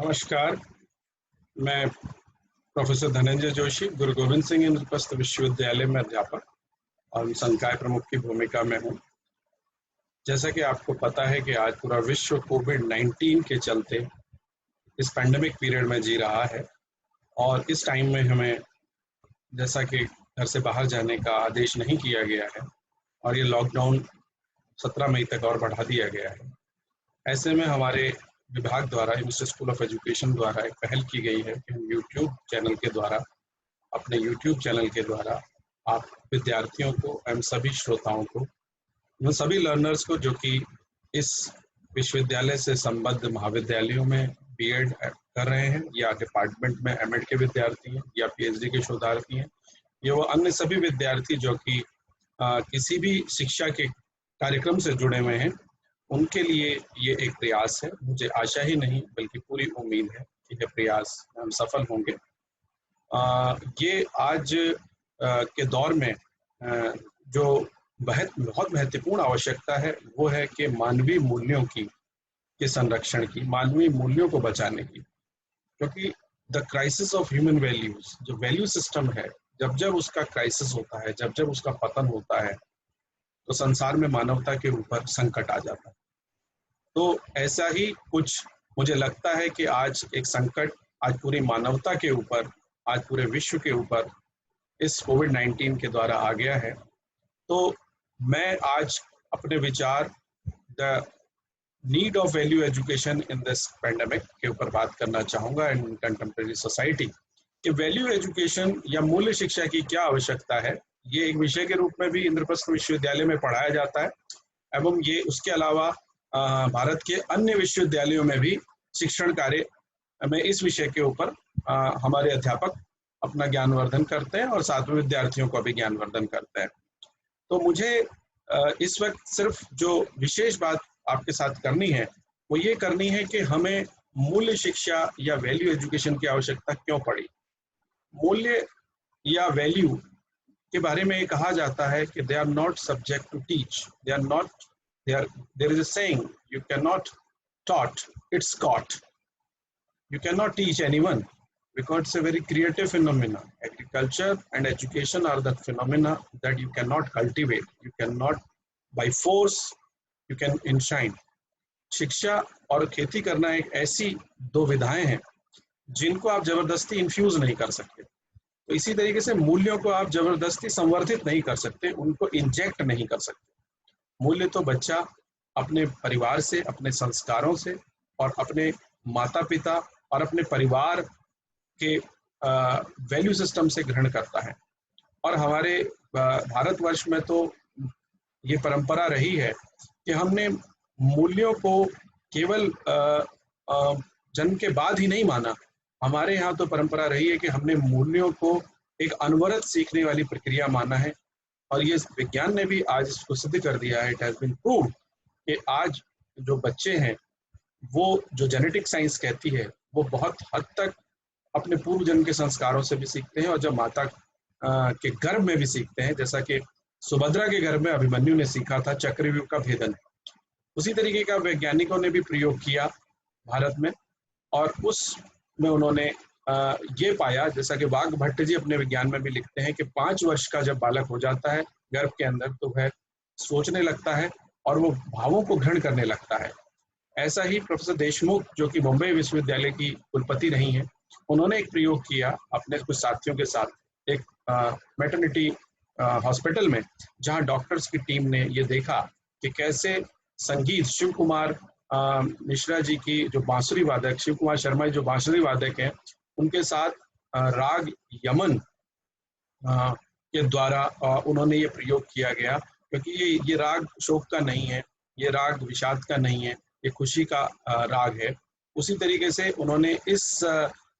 नमस्कार, मैं प्रोफेसर धनंजय जोशी, गुरु गोविंद सिंह इंद्रप्रस्थ विश्वविद्यालय में अध्यापक और संकाय प्रमुख की भूमिका में हूँ। जैसा कि आपको पता है कि आज पूरा विश्व कोविड-19 के चलते इस पैंडेमिक पीरियड में जी रहा है और इस टाइम में हमें जैसा कि घर से बाहर जाने का आदेश नहीं किया गया है और ये लॉकडाउन 17 मई तक और बढ़ा दिया गया है। ऐसे में हमारे विभाग द्वारा यूनिवर्सिटी स्कूल ऑफ एजुकेशन द्वारा एक पहल की गई है कि हम यूट्यूब चैनल के द्वारा अपने यूट्यूब चैनल के द्वारा आप विद्यार्थियों को एवं सभी श्रोताओं को, उन सभी लर्नर्स को जो कि इस विश्वविद्यालय से संबद्ध महाविद्यालयों में बीएड कर रहे हैं या डिपार्टमेंट में एमएड के विद्यार्थी हैं या पीएचडी के शोधार्थी हैं या वो अन्य सभी विद्यार्थी जो कि किसी भी शिक्षा के कार्यक्रम से जुड़े हुए हैं, उनके लिए ये एक प्रयास है। मुझे आशा ही नहीं बल्कि पूरी उम्मीद है कि यह प्रयास हम सफल होंगे। ये आज के दौर में जो बहुत महत्वपूर्ण आवश्यकता है वो है कि मानवीय मूल्यों के संरक्षण की, मानवीय मूल्यों को बचाने की, क्योंकि the crisis of human values, जो वैल्यू सिस्टम है, जब जब उसका क्राइसिस होता है, जब जब उसका पतन होता है तो संसार में मानवता के ऊपर संकट आ जाता है। तो ऐसा ही कुछ मुझे लगता है कि आज एक संकट आज पूरी मानवता के ऊपर, आज पूरे विश्व के ऊपर इस कोविड-19 के द्वारा आ गया है। तो मैं आज अपने विचार the need of value education in this pandemic के ऊपर बात करना चाहूँगा इन कंटेम्प्रेरी सोसाइटी कि वैल्यू एजुकेशन या मूल्य शिक्षा की क्या आवश्यकता है। ये एक विषय के रूप में भी इंद्रप्रस्थ विश्वविद्यालय में पढ़ाया जाता है एवं ये उसके अलावा भारत के अन्य विश्वविद्यालयों में भी शिक्षण कार्य में इस विषय के ऊपर हमारे अध्यापक अपना ज्ञानवर्धन करते हैं और साथ में विद्यार्थियों को भी ज्ञानवर्धन करते हैं। तो मुझे इस वक्त सिर्फ जो विशेष बात आपके साथ करनी है वो ये करनी है कि हमें मूल्य शिक्षा या वैल्यू एजुकेशन की आवश्यकता क्यों पड़ी। मूल्य या वैल्यू के बारे में कहा जाता है कि they are not subject to teach, they are not, there is a saying, you cannot taught, it's caught. You cannot teach anyone because it's a very creative phenomena. Agriculture and education are the phenomena that you cannot cultivate. You cannot by force, you can enshrine. शिक्षा और खेती करना एक ऐसी दो विधाएं हैं जिनको आप जबरदस्ती इन्फ्यूज नहीं कर सकते। तो इसी तरीके से मूल्यों को आप जबरदस्ती संवर्धित नहीं कर सकते, उनको इंजेक्ट नहीं कर सकते। मूल्य तो बच्चा अपने परिवार से, अपने संस्कारों से और अपने माता पिता और अपने परिवार के वैल्यू सिस्टम से ग्रहण करता है। और हमारे भारतवर्ष में तो ये परंपरा रही है कि हमने मूल्यों को केवल जन्म के बाद ही नहीं माना। हमारे यहाँ तो परंपरा रही है कि हमने मूल्यों को एक अनवरत सीखने वाली प्रक्रिया माना है और ये विज्ञान ने भी आज इसको सिद्ध कर दिया है। इट हैज बीन प्रूव्ड कि आज जो बच्चे हैं वो जो जेनेटिक साइंस कहती है वो बहुत हद तक अपने पूर्व जन्म के संस्कारों से भी सीखते हैं और जब माता के गर्भ में भी सीखते हैं, जैसा कि सुभद्रा के गर्भ में अभिमन्यु ने सीखा था चक्रव्यूह का भेदन। उसी तरीके का वैज्ञानिकों ने भी प्रयोग किया भारत में और उसमें उन्होंने ये पाया, जैसा कि वाघभट्ट जी अपने विज्ञान में भी लिखते हैं कि 5 वर्ष का जब बालक हो जाता है गर्भ के अंदर तो वह सोचने लगता है और वो भावों को ग्रहण करने लगता है। ऐसा ही प्रोफेसर देशमुख जो कि मुंबई विश्वविद्यालय की कुलपति रही हैं, उन्होंने एक प्रयोग किया अपने कुछ साथियों के साथ एक मैटरनिटी हॉस्पिटल में, जहां डॉक्टर्स की टीम ने ये देखा कि कैसे संगीत शिव कुमार मिश्रा जी की जो बांसुरी वादक, शिव कुमार शर्मा जो बांसुरी वादक हैं, उनके साथ राग यमन के द्वारा उन्होंने ये प्रयोग किया गया, क्योंकि ये राग शोक का नहीं है, ये राग विषाद का नहीं है, ये खुशी का राग है। उसी तरीके से उन्होंने इस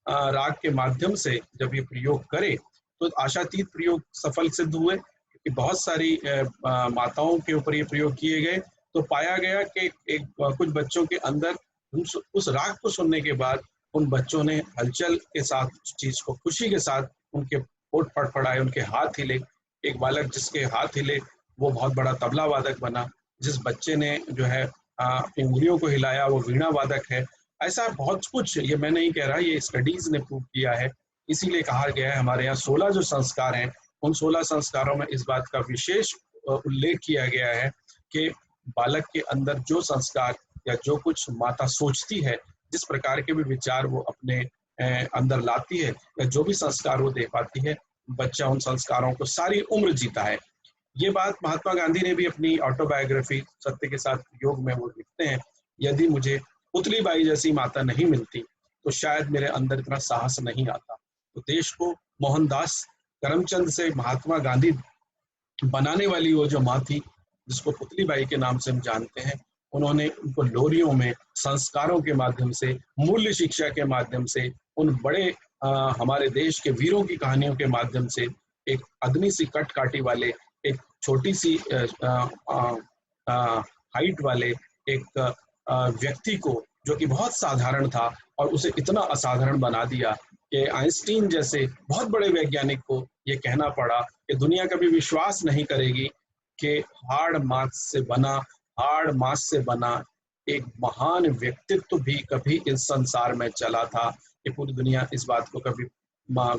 राग के माध्यम से जब ये प्रयोग करे तो आशातीत प्रयोग सफल सिद्ध हुए, क्योंकि बहुत सारी माताओं के ऊपर ये प्रयोग किए गए तो पाया गया कि कुछ बच्चों के अंदर उस राग को सुनने के बाद उन बच्चों ने हलचल के साथ उस चीज को खुशी के साथ उनके होठ फड़फड़ाए, उनके हाथ हिले। एक बालक जिसके हाथ हिले वो बहुत बड़ा तबला वादक बना, जिस बच्चे ने जो है अपनी उंगलियों को हिलाया वो वीणा वादक है। ऐसा बहुत कुछ, ये मैं नहीं कह रहा, ये स्टडीज ने प्रूव किया है। इसीलिए कहा गया है हमारे यहाँ 16 जो संस्कार हैं, उन 16 संस्कारों में इस बात का विशेष उल्लेख किया गया है कि बालक के अंदर जो संस्कार या जो कुछ माता सोचती है, जिस प्रकार के भी विचार वो अपने अंदर लाती है या जो भी संस्कार वो दे पाती है, बच्चा उन संस्कारों को सारी उम्र जीता है। ये बात महात्मा गांधी ने भी अपनी ऑटोबायोग्राफी सत्य के साथ योग में वो लिखते हैं, यदि मुझे पुतली बाई जैसी माता नहीं मिलती तो शायद मेरे अंदर इतना साहस नहीं आता। तो देश को मोहनदास करमचंद से महात्मा गांधी बनाने वाली वो जो माँ थी, जिसको पुतली बाई के नाम से हम जानते हैं, उन्होंने उनको लोरियों में संस्कारों के माध्यम से, मूल्य शिक्षा के माध्यम से, उन बड़े हमारे देश के वीरों की कहानियों के माध्यम से एक अदनी सी कट काटी वाले, एक छोटी सी हाइट वाले एक व्यक्ति को, जो कि बहुत साधारण था और उसे इतना असाधारण बना दिया कि आइंस्टीन जैसे बहुत बड़े वैज्ञानिक को ये कहना पड़ा कि दुनिया कभी विश्वास नहीं करेगी कि हाड़ मांस से बना एक महान व्यक्तित्व भी कभी इस संसार में चला था। कि पूरी दुनिया इस बात को कभी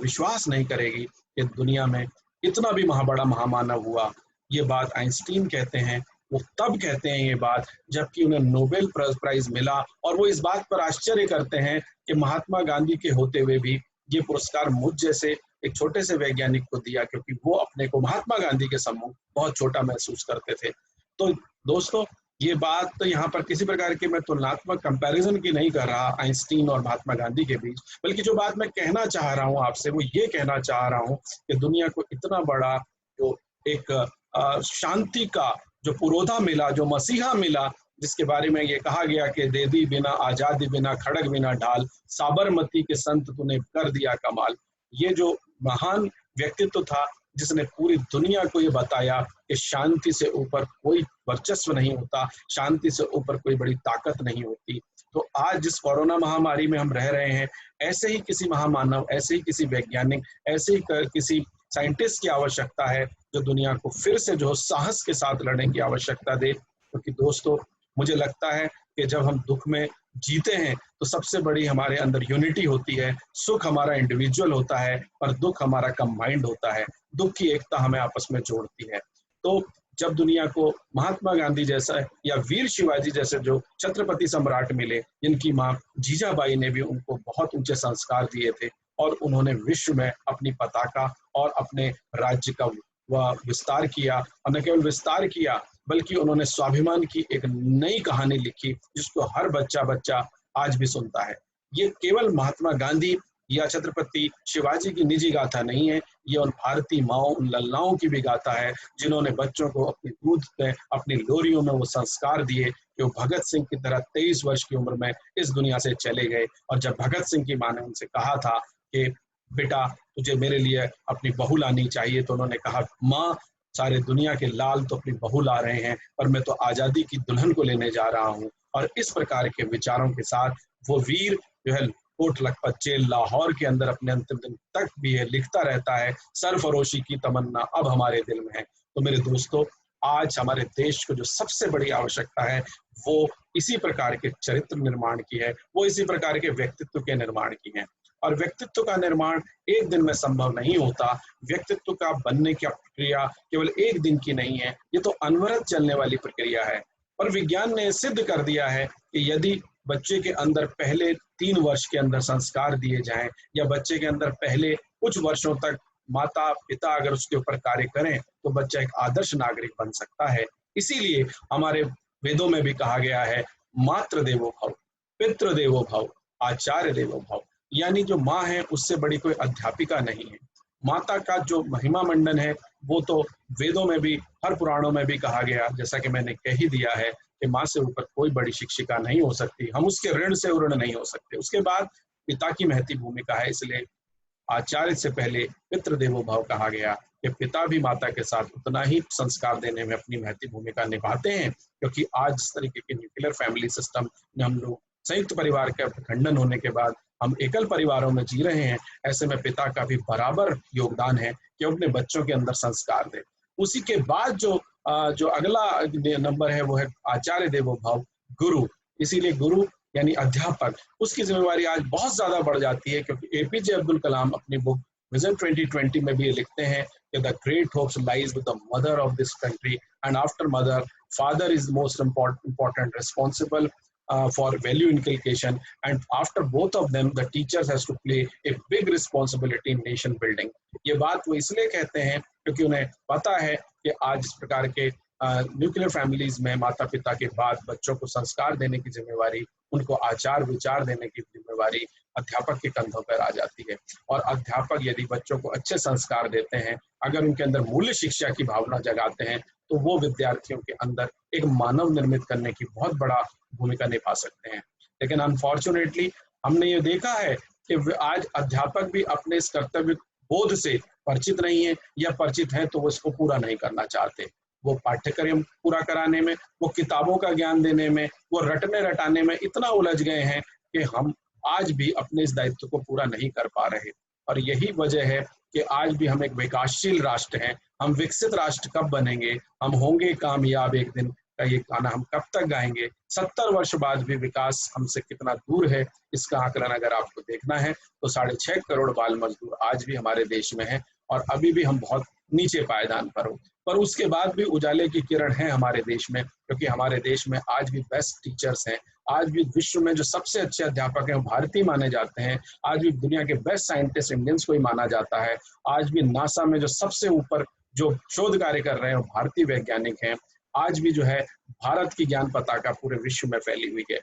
विश्वास नहीं करेगी कि दुनिया में इतना भी बड़ा महामानव हुआ। ये बात आइंस्टीन कहते हैं। वो तब कहते हैं ये बात जबकि उन्हें नोबेल प्राइज मिला, और वो इस बात पर आश्चर्य करते हैं कि महात्मा गांधी के होते हुए भी ये पुरस्कार मुझ जैसे एक छोटे से वैज्ञानिक को दिया, क्योंकि वो अपने को महात्मा गांधी के सम्मुख बहुत छोटा महसूस करते थे। तो दोस्तों, ये बात तो यहाँ पर किसी प्रकार की मैं तुलनात्मक कंपैरिजन की नहीं कर रहा आइंस्टीन और महात्मा गांधी के बीच, बल्कि जो बात मैं कहना चाह रहा हूँ आपसे, वो ये कहना चाह रहा हूँ कि दुनिया को इतना बड़ा जो एक शांति का जो पुरोधा मिला, जो मसीहा मिला, जिसके बारे में ये कहा गया कि दे दी बिना आजादी बिना खड़ग बिना ढाल, साबरमती के संत तूने कर दिया कमाल। ये जो महान व्यक्तित्व था जिसने पूरी दुनिया को ये बताया कि शांति से ऊपर कोई वर्चस्व नहीं होता, शांति से ऊपर कोई बड़ी ताकत नहीं होती। तो आज जिस कोरोना महामारी में हम रह रहे हैं, ऐसे ही किसी महामानव, ऐसे ही किसी वैज्ञानिक, ऐसे ही किसी साइंटिस्ट की आवश्यकता है जो दुनिया को फिर से जो साहस के साथ लड़ने की आवश्यकता दे। क्योंकि दोस्तों, मुझे लगता है कि जब हम दुख में जीते हैं तो सबसे बड़ी हमारे अंदर यूनिटी होती है। सुख हमारा इंडिविजुअल होता है और दुख हमारा कंबाइंड होता है। दुख की एकता हमें आपस में जोड़ती है। तो जब दुनिया को महात्मा गांधी जैसा या वीर शिवाजी जैसे जो छत्रपति सम्राट मिले, जिनकी माँ जीजाबाई ने भी उनको बहुत ऊंचे संस्कार दिए थे और उन्होंने विश्व में अपनी पताका और अपने राज्य का विस्तार किया, और न केवल विस्तार किया बल्कि उन्होंने स्वाभिमान की एक नई कहानी लिखी जिसको हर बच्चा आज भी सुनता है। ये केवल महात्मा गांधी या छत्रपति शिवाजी की निजी गाथा नहीं है, ये उन भारतीय माओ, उन लल्लाओं की भी गाथा है जिन्होंने बच्चों को अपनी दूध में, अपनी लोरियों में वो संस्कार दिए कि वो भगत सिंह की तरह 23 वर्ष की उम्र में इस दुनिया से चले गए। और जब भगत सिंह की माँ ने उनसे कहा था कि बेटा तुझे मेरे लिए अपनी बहू लानी चाहिए, तो उन्होंने कहा माँ, सारे दुनिया के लाल तो अपनी बहू ला रहे हैं पर मैं तो आजादी की दुल्हन को लेने जा रहा हूँ। और इस प्रकार के विचारों के साथ वो वीर जो है कोट लखपत जेल लाहौर के अंदर अपने अंतिम दिन तक भी है लिखता रहता है, सरफरोशी की तमन्ना अब हमारे दिल में है। तो मेरे दोस्तों, आज हमारे देश को जो सबसे बड़ी आवश्यकता है वो इसी प्रकार के चरित्र निर्माण की है, वो इसी प्रकार के व्यक्तित्व के निर्माण की है। और व्यक्तित्व का निर्माण एक दिन में संभव नहीं होता। व्यक्तित्व का बनने की प्रक्रिया केवल एक दिन की नहीं है, ये तो अनवरत चलने वाली प्रक्रिया है। और विज्ञान ने सिद्ध कर दिया है कि यदि बच्चे के अंदर पहले 3 वर्ष के अंदर संस्कार दिए जाएं, या बच्चे के अंदर पहले कुछ वर्षों तक माता पिता अगर उसके ऊपर कार्य करें, तो बच्चा एक आदर्श नागरिक बन सकता है। इसीलिए हमारे वेदों में भी कहा गया है, मातृ देवो भव, पितृ देवो भव, आचार्य देवो भव। यानी जो माँ है उससे बड़ी कोई अध्यापिका नहीं है। माता का जो महिमा मंडन है वो तो वेदों में भी, हर पुराणों में भी कहा गया, जैसा कि मैंने कह ही दिया है कि माँ से ऊपर कोई बड़ी शिक्षिका नहीं हो सकती, हम उसके ऋण से ऋण नहीं हो सकते। उसके बाद पिता की महती भूमिका है, इसलिए आचार्य से पहले पितृ देवो भव कहा गया कि पिता भी माता के साथ उतना ही संस्कार देने में अपनी महती भूमिका निभाते हैं। क्योंकि आज इस तरीके के न्यूक्लियर फैमिली सिस्टम में हम लोग संयुक्त परिवार का खंडन होने के बाद हम एकल परिवारों में जी रहे हैं, ऐसे में पिता का भी बराबर योगदान है कि अपने बच्चों के अंदर संस्कार दे। उसी के बाद जो अगला नंबर है वो है आचार्य देवो भव, गुरु। इसीलिए गुरु यानी अध्यापक, उसकी जिम्मेवारी आज बहुत ज्यादा बढ़ जाती है, क्योंकि एपीजे अब्दुल कलाम अपनी बुक विजन 2020 में भी ये लिखते हैं कि the great hopes lies with the mother of this country and after mother father is most important responsible for value inculcation, and after both of them the teachers has to play a big responsibility in nation building. ये बात वो इसलिए कहते हैं क्योंकि उन्हें पता है कि आज इस प्रकार के न्यूक्लियर फैमिलीज में माता पिता के बाद बच्चों को संस्कार देने की जिम्मेवारी, उनको आचार विचार देने की जिम्मेवारी अध्यापक के कंधों पर आ जाती है। और अध्यापक यदि बच्चों को अच्छे संस्कार देते हैं, अगर उनके अंदर मूल्य शिक्षा की भावना जगाते हैं, तो वो विद्यार्थियों के अंदर एक मानव निर्मित करने की बहुत बड़ा भूमिका निभा सकते हैं। लेकिन अनफॉर्चुनेटली हमने ये देखा है कि आज अध्यापक भी अपने इस कर्तव्य बोध से परिचित नहीं है, या परिचित हैं तो वो इसको पूरा नहीं करना चाहते। वो पाठ्यक्रम पूरा कराने में, वो किताबों का ज्ञान देने में, वो रटने रटाने में इतना उलझ गए हैं कि हम आज भी अपने इस दायित्व को पूरा नहीं कर पा रहे। और यही वजह है कि आज भी हम एक विकासशील राष्ट्र हैं। हम विकसित राष्ट्र कब बनेंगे, हम होंगे कामयाब एक दिन का ये गाना हम कब तक गाएंगे? 70 वर्ष बाद भी विकास हमसे कितना दूर है, इसका आकलन अगर आपको देखना है तो 6.5 करोड़ बाल मजदूर आज भी हमारे देश में हैं, और अभी भी हम बहुत नीचे पायदान पर हो। पर उसके बाद भी उजाले की किरण है हमारे देश में, क्योंकि हमारे देश में आज भी बेस्ट टीचर्स हैं। आज भी विश्व में जो सबसे अच्छे अध्यापक हैं वो भारतीय माने जाते हैं। आज भी दुनिया के बेस्ट साइंटिस्ट इंडियंस को ही माना जाता है। आज भी नासा में जो सबसे ऊपर जो शोध कार्य कर रहे हैं वो भारतीय वैज्ञानिक हैं। आज भी जो है भारत की ज्ञान पताका पूरे विश्व में फैली हुई है।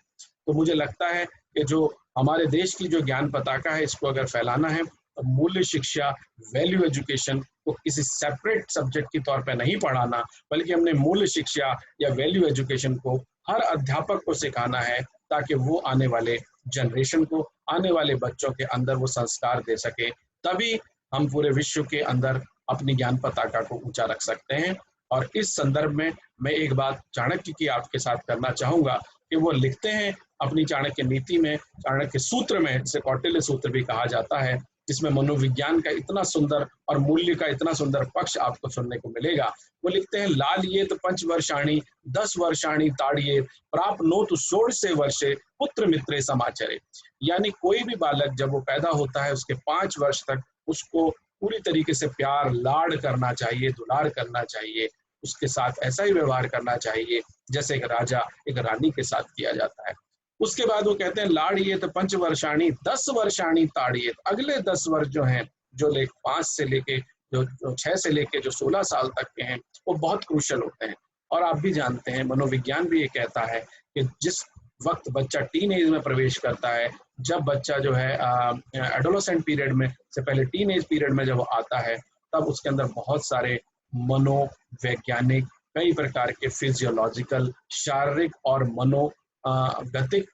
तो मुझे लगता है कि जो हमारे देश की जो ज्ञान पताका है, इसको अगर फैलाना है तो मूल्य शिक्षा, वैल्यू एजुकेशन को किसी सेपरेट सब्जेक्ट के तौर पर नहीं पढ़ाना, बल्कि हमने मूल्य शिक्षा या वैल्यू एजुकेशन को हर अध्यापक को सिखाना है, ताकि वो आने वाले जनरेशन को, आने वाले बच्चों के अंदर वो संस्कार दे सके। तभी हम पूरे विश्व के अंदर अपनी ज्ञान पताका को ऊंचा रख सकते हैं। और इस संदर्भ में मैं एक बात चाणक्य की आपके साथ करना चाहूंगा कि वो लिखते हैं अपनी चाणक्य नीति में, चाणक्य सूत्र में, जिसे कौटिल्य सूत्र भी कहा जाता है, जिसमें मनोविज्ञान का इतना सुंदर और मूल्य का इतना सुंदर पक्ष आपको सुनने को मिलेगा। वो लिखते हैं, लालियेत 5 वर्षाणि 10 वर्षाणि ताड़ियेत प्राप्नोतु 16 वर्षे पुत्र मित्रे समाचरे। यानी कोई भी बालक जब वो पैदा होता है उसके 5 वर्ष तक उसको पूरी तरीके से प्यार लाड़ करना चाहिए, दुलार करना चाहिए, उसके साथ ऐसा ही व्यवहार करना चाहिए जैसे एक राजा एक रानी के साथ किया जाता है। उसके बाद वो कहते हैं, लाड़ियेत 5 वर्षाणि 10 वर्षाणि ताड़ियेत। अगले 10 वर्ष जो हैं, जो 5 से लेके जो 6 से लेके जो 16 साल तक के हैं, वो बहुत क्रूशल होते हैं। और आप भी जानते हैं, मनोविज्ञान भी ये कहता है कि जिस वक्त बच्चा टीन एज में प्रवेश करता है, जब बच्चा जो है एडोलेसेंट पीरियड में से पहले टीन एज पीरियड में जब वो आता है, तब उसके अंदर बहुत सारे मनोवैज्ञानिक, कई प्रकार के फिजियोलॉजिकल, शारीरिक और मनोगतिक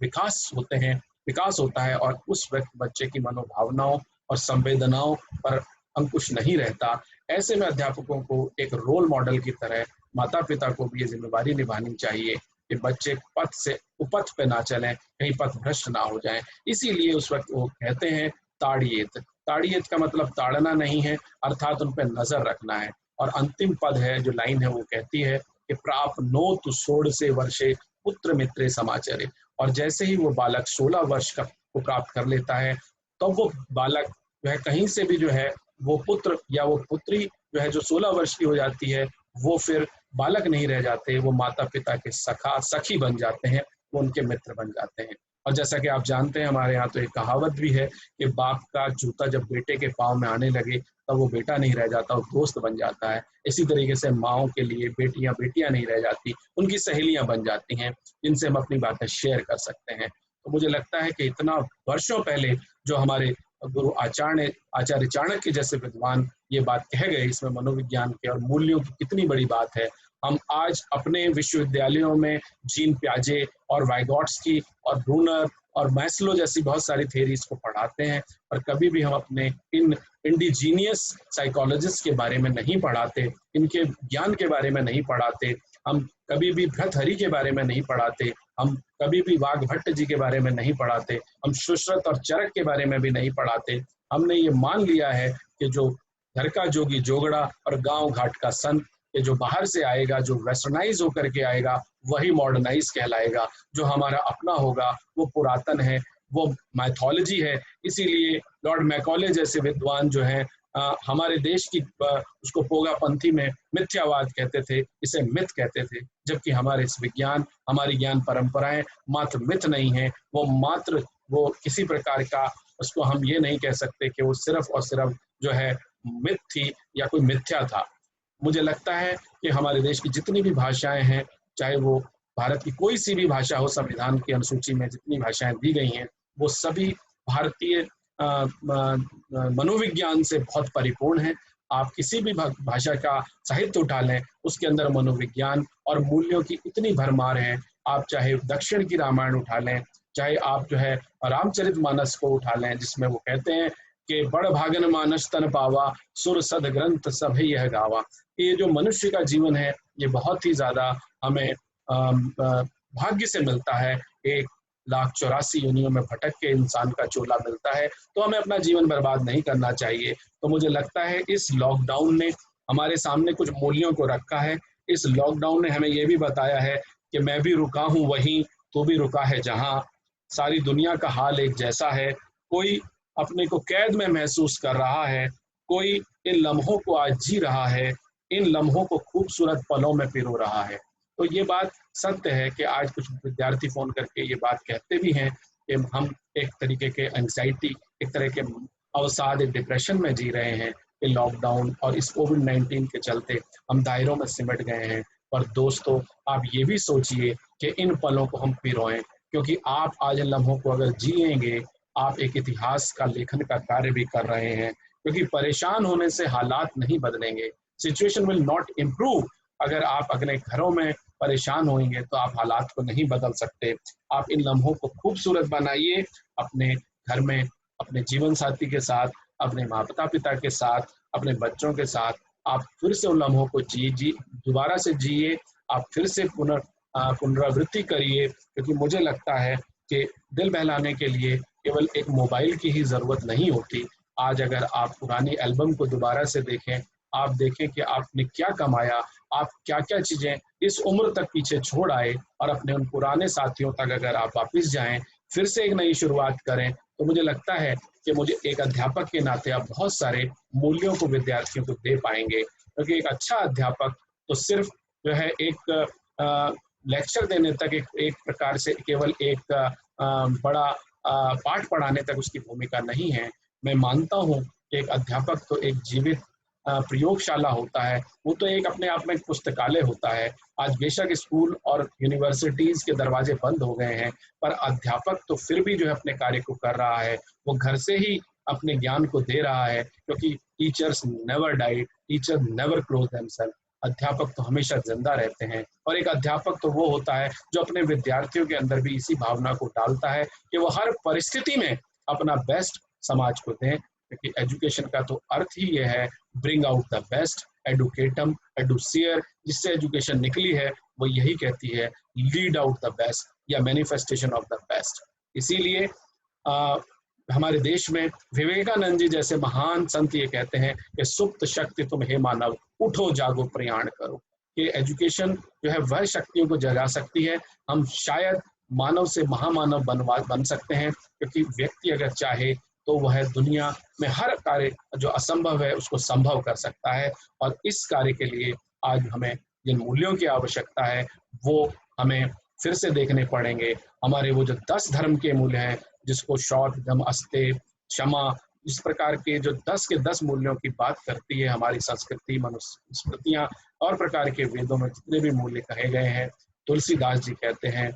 विकास होते हैं, विकास होता है। और उस वक्त बच्चे की मनोभावनाओं और संवेदनाओं पर अंकुश नहीं रहता। ऐसे में अध्यापकों को एक रोल मॉडल की तरह माता पिता को भी ये जिम्मेवारी निभानी चाहिए कि बच्चे पथ से उपथ पे ना चलें, कहीं पथ भ्रष्ट ना हो जाएं। इसीलिए उस वक्त वो कहते हैं ताड़ियेत। ताड़ियेत का मतलब ताड़ना नहीं है, अर्थात उन पर नजर रखना है। और अंतिम पद है, जो लाइन है, वो कहती है कि प्राप्नोतु 16 वर्षे पुत्र मित्रे समाचरे। और जैसे ही वो बालक 16 वर्ष का को प्राप्त कर लेता है, तो वो बालक जो है कहीं से भी जो है वो पुत्र या वो पुत्री जो है जो 16 वर्ष की हो जाती है, वो फिर बालक नहीं रह जाते, वो माता पिता के सखा सखी बन जाते हैं, वो उनके मित्र बन जाते हैं। और जैसा कि आप जानते हैं, हमारे यहाँ तो एक कहावत भी है कि बाप का जूता जब बेटे के पाँव में आने लगे तब वो बेटा नहीं रह जाता, वो दोस्त बन जाता है। इसी तरीके से माँओं के लिए बेटियां बेटियां नहीं रह जाती, उनकी सहेलियां बन जाती हैं, जिनसे हम अपनी बातें शेयर कर सकते हैं। तो मुझे लगता है कि इतना वर्षों पहले जो हमारे गुरु आचार्य चाणक्य जैसे विद्वान ये बात कह गए, इसमें मनोविज्ञान के और मूल्यों की कितनी बड़ी बात है। हम आज अपने विश्वविद्यालयों में जीन प्याजे और वाइगॉट्स्की और ब्रूनर और मैस्लो जैसी बहुत सारी थेरीज को पढ़ाते हैं, और कभी भी हम अपने इन इंडिजीनियस साइकोलॉजिस्ट के बारे में नहीं पढ़ाते, इनके ज्ञान के बारे में नहीं पढ़ाते। हम कभी भी भर्तृहरि के बारे में नहीं पढ़ाते, हम कभी भी वाघभट्ट जी के बारे में नहीं पढ़ाते, हम सुश्रुत और चरक के बारे में भी नहीं पढ़ाते। हमने ये मान लिया है कि जो घर का जोगी जोगड़ा और गांव घाट का संत, कि जो बाहर से आएगा, जो वेस्टर्नाइज होकर के आएगा, वही मॉडर्नाइज कहलाएगा। जो हमारा अपना होगा वो पुरातन है, वो माइथोलॉजी है। इसीलिए लॉर्ड मैकॉले जैसे विद्वान जो हैं हमारे देश की उसको पोगापंथी में मिथ्यावाद कहते थे, इसे मिथ कहते थे, जबकि हमारे इस विज्ञान, हमारी ज्ञान परंपराएं मात्र मिथ नहीं है, वो किसी प्रकार का, उसको हम ये नहीं कह सकते कि वो सिर्फ और सिर्फ जो है मिथ थी या कोई मिथ्या था। मुझे लगता है कि हमारे देश की जितनी भी भाषाएं हैं, चाहे वो भारत की कोई सी भी भाषा हो, संविधान की अनुसूची में जितनी भाषाएं दी गई हैं वो सभी भारतीय मनोविज्ञान से बहुत परिपूर्ण है। आप किसी भी भाषा का साहित्य उठा लें, उसके अंदर मनोविज्ञान और मूल्यों की इतनी भरमार है। आप चाहे दक्षिण की रामायण उठा लें, चाहे आप जो है रामचरितमानस को उठा लें, जिसमें वो कहते हैं कि बड़ भागन मानस तन पावा, सुर सद ग्रंथ सभी यह गावा। ये जो मनुष्य का जीवन है ये बहुत ही ज्यादा हमें भाग्य से मिलता है। 1,84,000 योनियों में भटक के इंसान का चोला मिलता है, तो हमें अपना जीवन बर्बाद नहीं करना चाहिए। तो मुझे लगता है इस लॉकडाउन ने हमारे सामने कुछ मूल्यों को रखा है। इस लॉकडाउन ने हमें ये भी बताया है कि मैं भी रुका हूँ वहीं, तो भी रुका है जहाँ। सारी दुनिया का हाल एक जैसा है। कोई अपने को कैद में महसूस कर रहा है, कोई इन लम्हों को आज जी रहा है, इन लम्हों को खूबसूरत पलों में पिरो रहा है। तो ये बात सत्य है कि आज कुछ विद्यार्थी फोन करके ये बात कहते भी हैं कि हम एक तरीके के एंग्जाइटी, एक तरह के अवसाद, एक डिप्रेशन में जी रहे हैं कि लॉकडाउन और इस कोविड-19 के चलते हम दायरों में सिमट गए हैं। पर दोस्तों, आप ये भी सोचिए कि इन पलों को हम पिरोएं, क्योंकि आप आज इन लम्हों को अगर जिएंगे, आप एक इतिहास का लेखन का कार्य भी कर रहे हैं। क्योंकि परेशान होने से हालात नहीं बदलेंगे, सिचुएशन विल नॉट इम्प्रूव। अगर आप अपने घरों में परेशान होंगे तो आप हालात को नहीं बदल सकते। आप इन लम्हों को खूबसूरत बनाइए, अपने घर में, अपने जीवन साथी के साथ, अपने माता पिता के साथ, अपने बच्चों के साथ आप फिर से उन लम्हों को दोबारा से जिए। आप फिर से पुनरावृत्ति करिए, क्योंकि मुझे लगता है कि दिल बहलाने के लिए केवल एक मोबाइल की ही ज़रूरत नहीं होती। आज अगर आप पुरानी एल्बम को दोबारा से देखें, आप देखें कि आपने क्या कमाया, आप क्या-क्या चीज़ें इस उम्र तक पीछे छोड़ आए, और अपने उन पुराने साथियों तक अगर आप वापस जाएँ, फिर से एक नई शुरुआत करें, तो मुझे लगता है कि मुझे एक अध्यापक के नाते आप बहुत सारे मूल्यों को विद्यार्थियों को दे पाएँगे। क्योंकि एक अच्छा अध्यापक तो सिर्फ जो है एक लेक्चर देने तक, एक प्रकार से केवल एक बड़ा पाठ पढ़ाने तक उसकी भूमिका नहीं है। मैं मानता हूँ कि एक अध्यापक तो एक जीवित प्रयोगशाला होता है, वो तो एक अपने आप में एक पुस्तकालय होता है। आज बेशक स्कूल और यूनिवर्सिटीज़ के दरवाजे बंद हो गए हैं, पर अध्यापक तो फिर भी जो है अपने कार्य को कर रहा है। वो घर से ही अपने ज्ञान को दे रहा है, क्योंकि teachers never die, teacher never close themselves. अध्यापक तो हमेशा जिंदा रहते हैं, और एक अध्यापक तो वो होता है जो अपने विद्यार्थियों के अंदर भी इसी भावना को डालता है कि वो हर परिस्थिति में अपना बेस्ट समाज को दें। क्योंकि एजुकेशन का तो अर्थ ही ये है, ब्रिंग आउट द बेस्ट, एडुकेटम एडुसियर, जिससे एजुकेशन निकली है वो यही कहती है, लीड आउट द बेस्ट या मैनिफेस्टेशन ऑफ द बेस्ट। इसीलिए हमारे देश में विवेकानंद जी जैसे महान संत ये कहते हैं कि सुप्त शक्ति तुम हे मानव, उठो जागो प्रयाण करो। कि एजुकेशन जो है वह शक्तियों को जगा सकती है। हम शायद मानव से महामानव बन सकते हैं, क्योंकि व्यक्ति अगर चाहे तो वह दुनिया में हर कार्य जो असंभव है उसको संभव कर सकता है। और इस कार्य के लिए आज हमें जिन मूल्यों की आवश्यकता है वो हमें फिर से देखने पड़ेंगे। हमारे वो जो 10 धर्म के मूल्य हैं, जिसको शौच, दम, अस्ते, क्षमा, इस प्रकार के जो 10 के 10 मूल्यों की बात करती है हमारी संस्कृति, मनुस्मृतियाँ और प्रकार के वेदों में जितने भी मूल्य कहे गए हैं, तुलसीदास जी कहते हैं,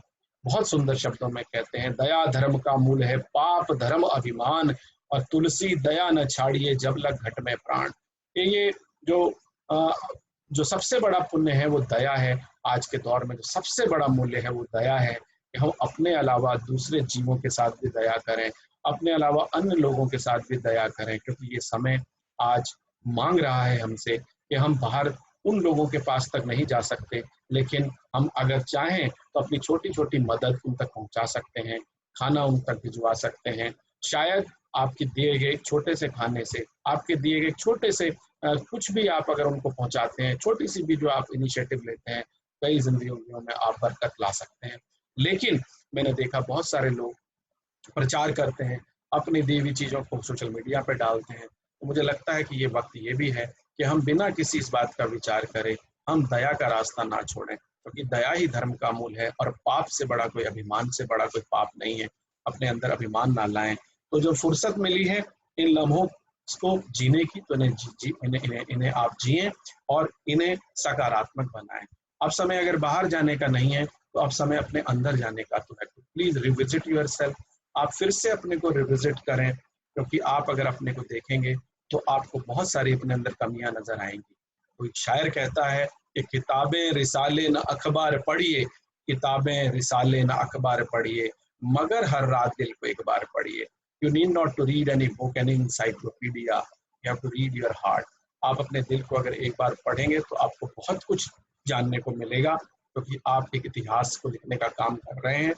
बहुत सुंदर शब्दों में कहते हैं, दया धर्म का मूल है, पाप धर्म अभिमान, और तुलसी दया न छाड़िए जब लग घट में प्राण। ये जो सबसे बड़ा पुण्य है वो दया है। आज के दौर में जो सबसे बड़ा मूल्य है वो दया है, कि हम अपने अलावा दूसरे जीवों के साथ भी दया करें, अपने अलावा अन्य लोगों के साथ भी दया करें। क्योंकि ये समय आज मांग रहा है हमसे कि हम बाहर उन लोगों के पास तक नहीं जा सकते, लेकिन हम अगर चाहें तो अपनी छोटी छोटी मदद उन तक पहुंचा सकते हैं, खाना उन तक भिजवा सकते हैं। शायद आपके दिए गए छोटे से खाने से, आपके दिए गए छोटे से कुछ भी आप अगर उनको पहुंचाते हैं, छोटी सी भी जो आप इनिशिएटिव लेते हैं, कई जिंदगियों में आप बरकत ला सकते हैं। लेकिन मैंने देखा बहुत सारे लोग प्रचार करते हैं, अपनी दी हुई चीज़ों को सोशल मीडिया पे डालते हैं। तो मुझे लगता है कि ये वक़्त ये भी है कि हम बिना किसी इस बात का विचार करे, हम दया का रास्ता ना छोड़ें, क्योंकि दया ही धर्म का मूल है और पाप से बड़ा कोई अभिमान से बड़ा कोई पाप नहीं है। अपने अंदर अभिमान ना लाएँ। तो जो फुर्सत मिली है इन लम्हों को जीने की, तो इन्हें जी जी इन्हें इन्हें इन्हें आप जिएँ और इन्हें सकारात्मक बनाएँ। अब समय अगर बाहर जाने का नहीं है, तो अब समय अपने अंदर जाने का तो है। Please revisit yourself. आप फिर से अपने को रिविज़िट करें, क्योंकि आप अगर अपने को देखेंगे, तो आपको बहुत सारी अपने अंदर कमियाँ नज़र आएँगी। कोई शायर कहता है कि किताबें, रिसाले न अखबार पढ़िए, किताबें, रिसाले न अखबार पढ़िए, मगर हर रात दिल को एक बार पढ़िए। You need not to read any book, any encyclopedia, you have to read your heart. आप अपने दिल को अगर एक बार पढ़ेंगे, तो आपको बहुत कुछ जानने को मिलेगा, क्योंकि आप एक इतिहास को लिखने का काम कर रहे हैं।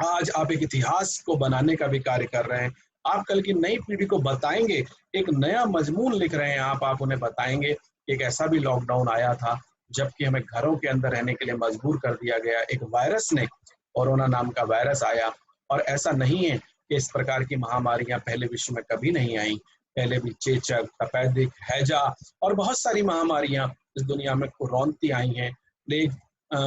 आज आप एक इतिहास को बनाने का भी कार्य कर रहे हैं। आप कल की नई पीढ़ी को बताएँगे, एक नया मज़मून लिख रहे हैं आप उन्हें बताएँगे, एक ऐसा भी लॉकडाउन आया था, जबकि हमें घरों के अंदर रहने के लिए मजबूर कर दिया गया। एक वायरस ने, कोरोना नाम का वायरस आया, और ऐसा नहीं है कि इस प्रकार की महामारियाँ पहले विश्व में कभी नहीं आईं। पहले भी चेचक, तपेदिक, हैजा और बहुत सारी महामारियाँ इस दुनिया में रौंदती आई हैं। प्लेग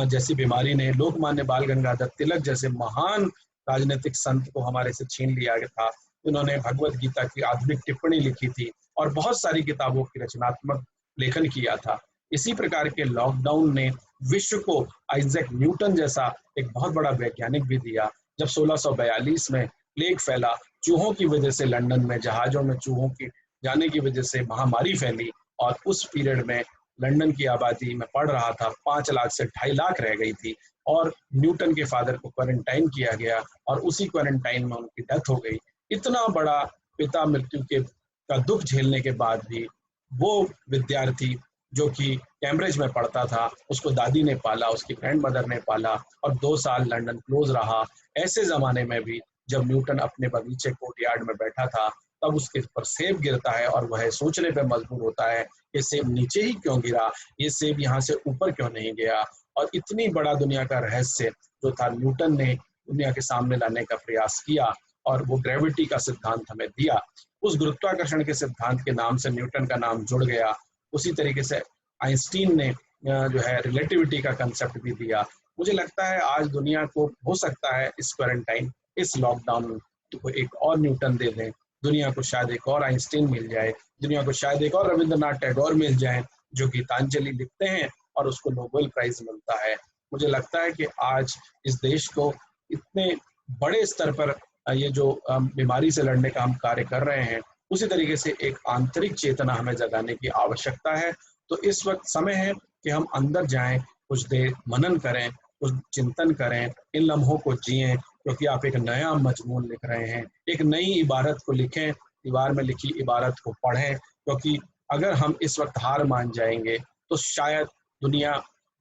जैसी बीमारी ने लोकमान्य बाल गंगाधर तिलक जैसे महान राजनीतिक संत को हमारे से छीन लिया गया था। उन्होंने भगवत गीता की आधुनिक टिप्पणी लिखी थी और बहुत सारी किताबों की रचनात्मक लेखन किया था। इसी प्रकार के लॉकडाउन ने विश्व को आइजैक न्यूटन जैसा एक बहुत बड़ा वैज्ञानिक भी दिया। जब 1642 में प्लेग फैला, चूहों की वजह से लंदन में जहाजों में चूहों की जाने की वजह से महामारी फैली, और उस पीरियड में लंदन की आबादी मैं पढ़ रहा था 5 लाख से 2.5 लाख रह गई थी, और न्यूटन के फादर को क्वारंटाइन किया गया और उसी क्वारंटाइन में उनकी डेथ हो गई। इतना बड़ा पिता मृत्यु के का दुख झेलने के बाद भी वो विद्यार्थी जो कि कैम्ब्रिज में पढ़ता था, उसको दादी ने पाला, उसकी ग्रैंड मदर ने पाला, और 2 साल लंदन क्लोज रहा। ऐसे ज़माने में भी जब न्यूटन अपने बगीचे कोर्टयार्ड में बैठा था, तब उसके ऊपर सेब गिरता है और वह सोचने पे मजबूर होता है, ये सेब नीचे ही क्यों गिरा, ये सेब यहाँ से ऊपर क्यों नहीं गया। और इतनी बड़ा दुनिया का रहस्य जो था, न्यूटन ने दुनिया के सामने लाने का प्रयास किया, और वो ग्रेविटी का सिद्धांत हमें दिया। उस गुरुत्वाकर्षण के सिद्धांत के नाम से न्यूटन का नाम जुड़ गया। उसी तरीके से आइंस्टीन ने जो है रिलेटिविटी का कंसेप्ट भी दिया। मुझे लगता है आज दुनिया को हो सकता है इस क्वारंटाइन, इस लॉकडाउन को एक और न्यूटन दे दें, दुनिया को शायद एक और आइंस्टीन मिल जाए, दुनिया को शायद एक और रविंद्रनाथ टैगोर मिल जाए, जो गीतांजलि लिखते हैं और उसको नोबेल प्राइज मिलता है। मुझे लगता है कि आज इस देश को इतने बड़े स्तर पर ये जो बीमारी से लड़ने का हम कार्य कर रहे हैं, उसी तरीके से एक आंतरिक चेतना हमें जगाने की आवश्यकता है। तो इस वक्त समय है कि हम अंदर जाएं, कुछ देर मनन करें, कुछ चिंतन करें, इन लम्हों को जिएं, क्योंकि आप एक नया मजमून लिख रहे हैं। एक नई इबारत को लिखें, दीवार में लिखी इबारत को पढ़ें, क्योंकि अगर हम इस वक्त हार मान जाएंगे, तो शायद दुनिया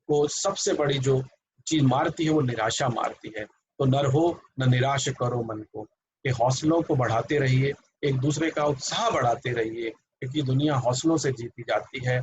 को सबसे बड़ी जो चीज मारती है वो निराशा मारती है। तो नर हो न निराश करो मन को, कि हौसलों को बढ़ाते रहिए, एक दूसरे का उत्साह बढ़ाते रहिए, क्योंकि दुनिया हौसलों से जीती जाती है।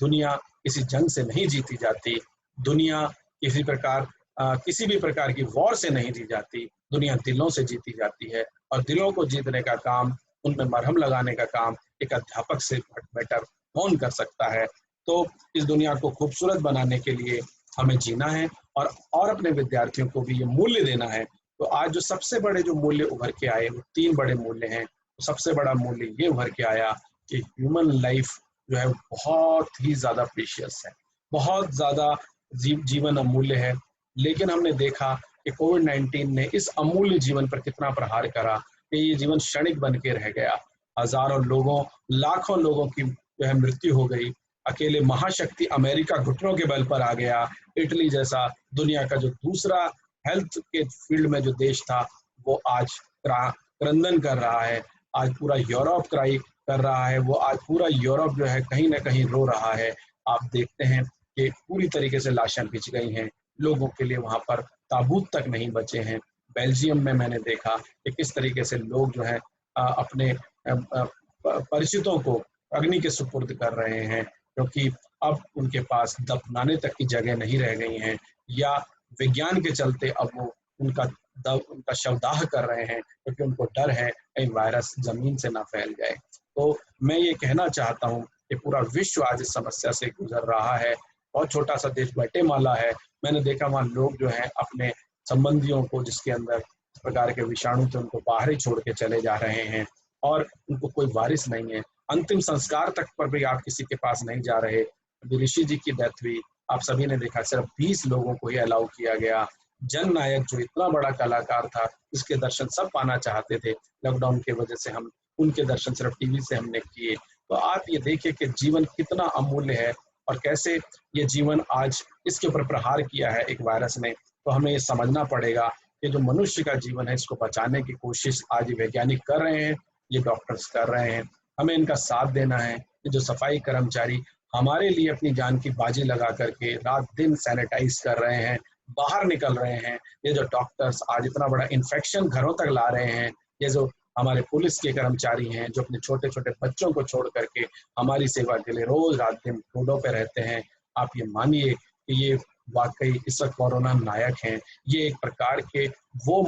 दुनिया किसी जंग से नहीं जीती जाती, दुनिया किसी भी प्रकार की वॉर से नहीं जीती जाती, दुनिया दिलों से जीती जाती है, और दिलों को जीतने का काम, उनमें मरहम लगाने का काम एक अध्यापक से बेटर कौन कर सकता है। तो इस दुनिया को खूबसूरत बनाने के लिए हमें जीना है, और अपने विद्यार्थियों को भी ये मूल्य देना है। तो आज जो सबसे बड़े जो मूल्य उभर के आए, वो 3 बड़े मूल्य हैं। तो सबसे बड़ा मूल्य ये उभर के आया कि ह्यूमन लाइफ जो है बहुत ही ज़्यादा प्रीशियस है, बहुत ज़्यादा जीवन अमूल्य है। लेकिन हमने देखा कि कोविड-19 ने इस अमूल्य जीवन पर कितना प्रहार करा, कि ये जीवन क्षणिक बन के रह गया। हज़ारों लोगों, लाखों लोगों की जो है मृत्यु हो गई। अकेले महाशक्ति अमेरिका घुटनों के बल पर आ गया। इटली जैसा दुनिया का जो दूसरा हेल्थ के फील्ड में जो देश था, वो आज क्रंदन कर रहा है। आज पूरा यूरोप क्राई कर रहा है, वो आज पूरा यूरोप जो है कहीं न कहीं रो रहा है। आप देखते हैं कि पूरी तरीके से लाशें बिछ गई हैं, लोगों के लिए वहाँ पर ताबूत तक नहीं बचे हैं। बेल्जियम में मैंने देखा कि किस तरीके से लोग जो है अपने परिचितों को अग्नि के सुपुर्द कर रहे हैं, क्योंकि अब उनके पास दफनाने तक की जगह नहीं रह गई हैं, या विज्ञान के चलते अब वो उनका शवदाह कर रहे हैं, क्योंकि उनको डर है कहीं वायरस जमीन से ना फैल जाए। तो मैं ये कहना चाहता हूँ कि पूरा विश्व आज इस समस्या से गुजर रहा है। बहुत छोटा सा देश ग्वाटेमाला है, मैंने देखा वहाँ लोग जो है अपने संबंधियों को जिसके अंदर इस प्रकार के विषाणु थे उनको बाहर ही छोड़ के चले जा रहे हैं, और उनको कोई वारिस नहीं है। अंतिम संस्कार तक पर भी आप किसी के पास नहीं जा रहे। अभी ऋषि जी की डेथ हुई, आप सभी ने देखा, सिर्फ 20 लोगों को ही अलाउ किया गया। जन नायक जो इतना बड़ा कलाकार था, इसके दर्शन सब पाना चाहते थे, लॉकडाउन की वजह से हम उनके दर्शन सिर्फ टीवी से हमने किए। तो आप ये देखिए कि जीवन कितना अमूल्य है, और कैसे ये जीवन आज इसके ऊपर प्रहार किया है एक वायरस ने। तो हमें ये समझना पड़ेगा कि जो मनुष्य का जीवन है, इसको बचाने की कोशिश आज वैज्ञानिक कर रहे हैं, ये डॉक्टर्स कर रहे हैं, हमें इनका साथ देना है। ये जो सफाई कर्मचारी हमारे लिए अपनी जान की बाजी लगा करके रात दिन सैनिटाइज कर रहे हैं, बाहर निकल रहे हैं, ये जो डॉक्टर्स आज इतना बड़ा इन्फेक्शन घरों तक ला रहे हैं, ये जो हमारे पुलिस के कर्मचारी हैं जो अपने छोटे छोटे बच्चों को छोड़ करके हमारी सेवा के लिए रोज रात दिन रोडों पे रहते हैं, आप ये मानिए कि ये वाकई इस वक्त कोरोना नायक हैं। ये एक प्रकार के वो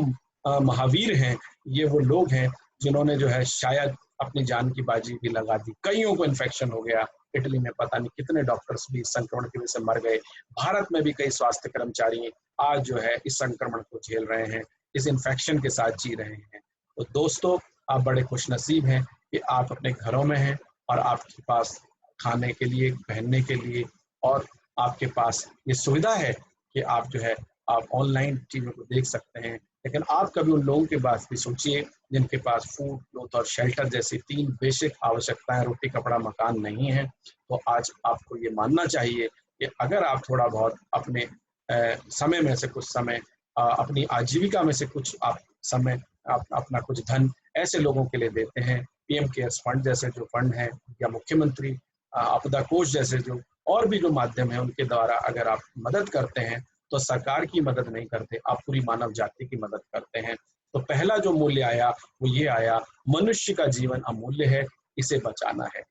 महावीर हैं, ये वो लोग हैं जिन्होंने जो है शायद अपनी जान की बाजी भी लगा दी। कईयों को इन्फेक्शन हो गया, इटली में पता नहीं कितने डॉक्टर्स भी इस संक्रमण की वजह से मर गए। भारत में भी कई स्वास्थ्य कर्मचारी आज जो है इस संक्रमण को झेल रहे हैं, इस इन्फेक्शन के साथ जी रहे हैं। तो दोस्तों, आप बड़े खुशनसीब हैं कि आप अपने घरों में हैं, और आपके पास खाने के लिए, पहनने के लिए, और आपके पास ये सुविधा है कि आप जो है आप ऑनलाइन चीज़ों को देख सकते हैं। लेकिन आप कभी उन लोगों के बात भी सोचिए जिनके पास फूड, क्लोथ और शेल्टर जैसी 3 बेसिक आवश्यकताएं, रोटी, कपड़ा, मकान नहीं है। तो आज आपको ये मानना चाहिए कि अगर आप थोड़ा बहुत अपने समय में से कुछ समय, अपनी आजीविका में से कुछ आप समय, अपना कुछ धन ऐसे लोगों के लिए देते हैं, पीएम केयर्स फंड जैसे जो फंड हैं, या मुख्यमंत्री आपदा कोष जैसे जो और भी जो माध्यम है, उनके द्वारा अगर आप मदद करते हैं, तो सरकार की मदद नहीं करते, आप पूरी मानव जाति की मदद करते हैं। तो पहला जो मूल्य आया वो ये आया, मनुष्य का जीवन अमूल्य है, इसे बचाना है।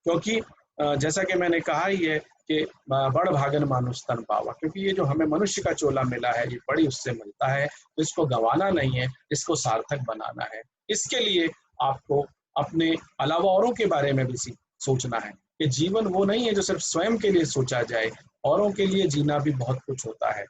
क्योंकि जैसा कि मैंने कहा ही है कि बड़ भागन मानुष तन पावा, क्योंकि ये जो हमें मनुष्य का चोला मिला है ये बड़ी उससे मिलता है, तो इसको गंवाना नहीं है, इसको सार्थक बनाना है। इसके लिए आपको अपने अलावा औरों के बारे में भी सोचना है कि जीवन वो नहीं है जो सिर्फ स्वयं के लिए सोचा जाए, औरों के लिए जीना भी बहुत कुछ होता है।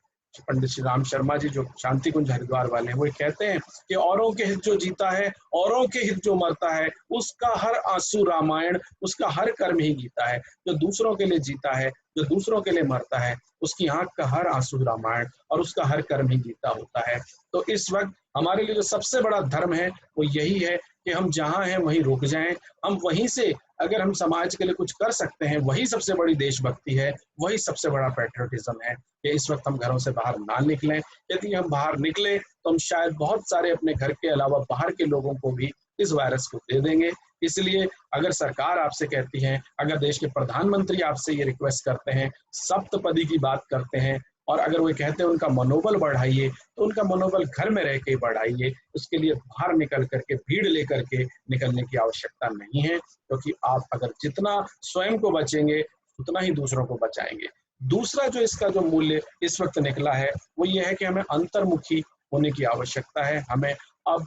पंडित श्री राम शर्मा जी जो शांति कुंज हरिद्वार वाले हैं, वो कहते हैं कि औरों के हित जो जीता है, औरों के हित जो मरता है, उसका हर आंसू रामायण, उसका हर कर्म ही गीता है। जो दूसरों के लिए जीता है, जो दूसरों के लिए मरता है, उसकी आंख का हर आंसू रामायण और उसका हर कर्म ही गीता होता है। तो इस वक्त हमारे लिए जो सबसे बड़ा धर्म है वो यही है कि हम जहाँ हैं वहीं रुक जाएं, हम वहीं से अगर हम समाज के लिए कुछ कर सकते हैं, वही सबसे बड़ी देशभक्ति है, वही सबसे बड़ा पैट्रियटिज्म है कि इस वक्त हम घरों से बाहर ना निकलें। यदि हम बाहर निकले तो हम शायद बहुत सारे अपने घर के अलावा बाहर के लोगों को भी इस वायरस को दे देंगे। इसलिए अगर सरकार आपसे कहती है, अगर देश के प्रधानमंत्री आपसे ये रिक्वेस्ट करते हैं, सप्तपदी की बात करते हैं, और अगर वो कहते हैं उनका मनोबल बढ़ाइए, तो उनका मनोबल घर में रह के बढ़ाइए। उसके लिए बाहर निकल करके, भीड़ लेकर के निकलने की आवश्यकता नहीं है, क्योंकि आप अगर जितना स्वयं को बचेंगे उतना ही दूसरों को बचाएंगे। दूसरा जो इसका जो मूल्य इस वक्त निकला है वो ये है कि हमें अंतर्मुखी होने की आवश्यकता है। हमें अब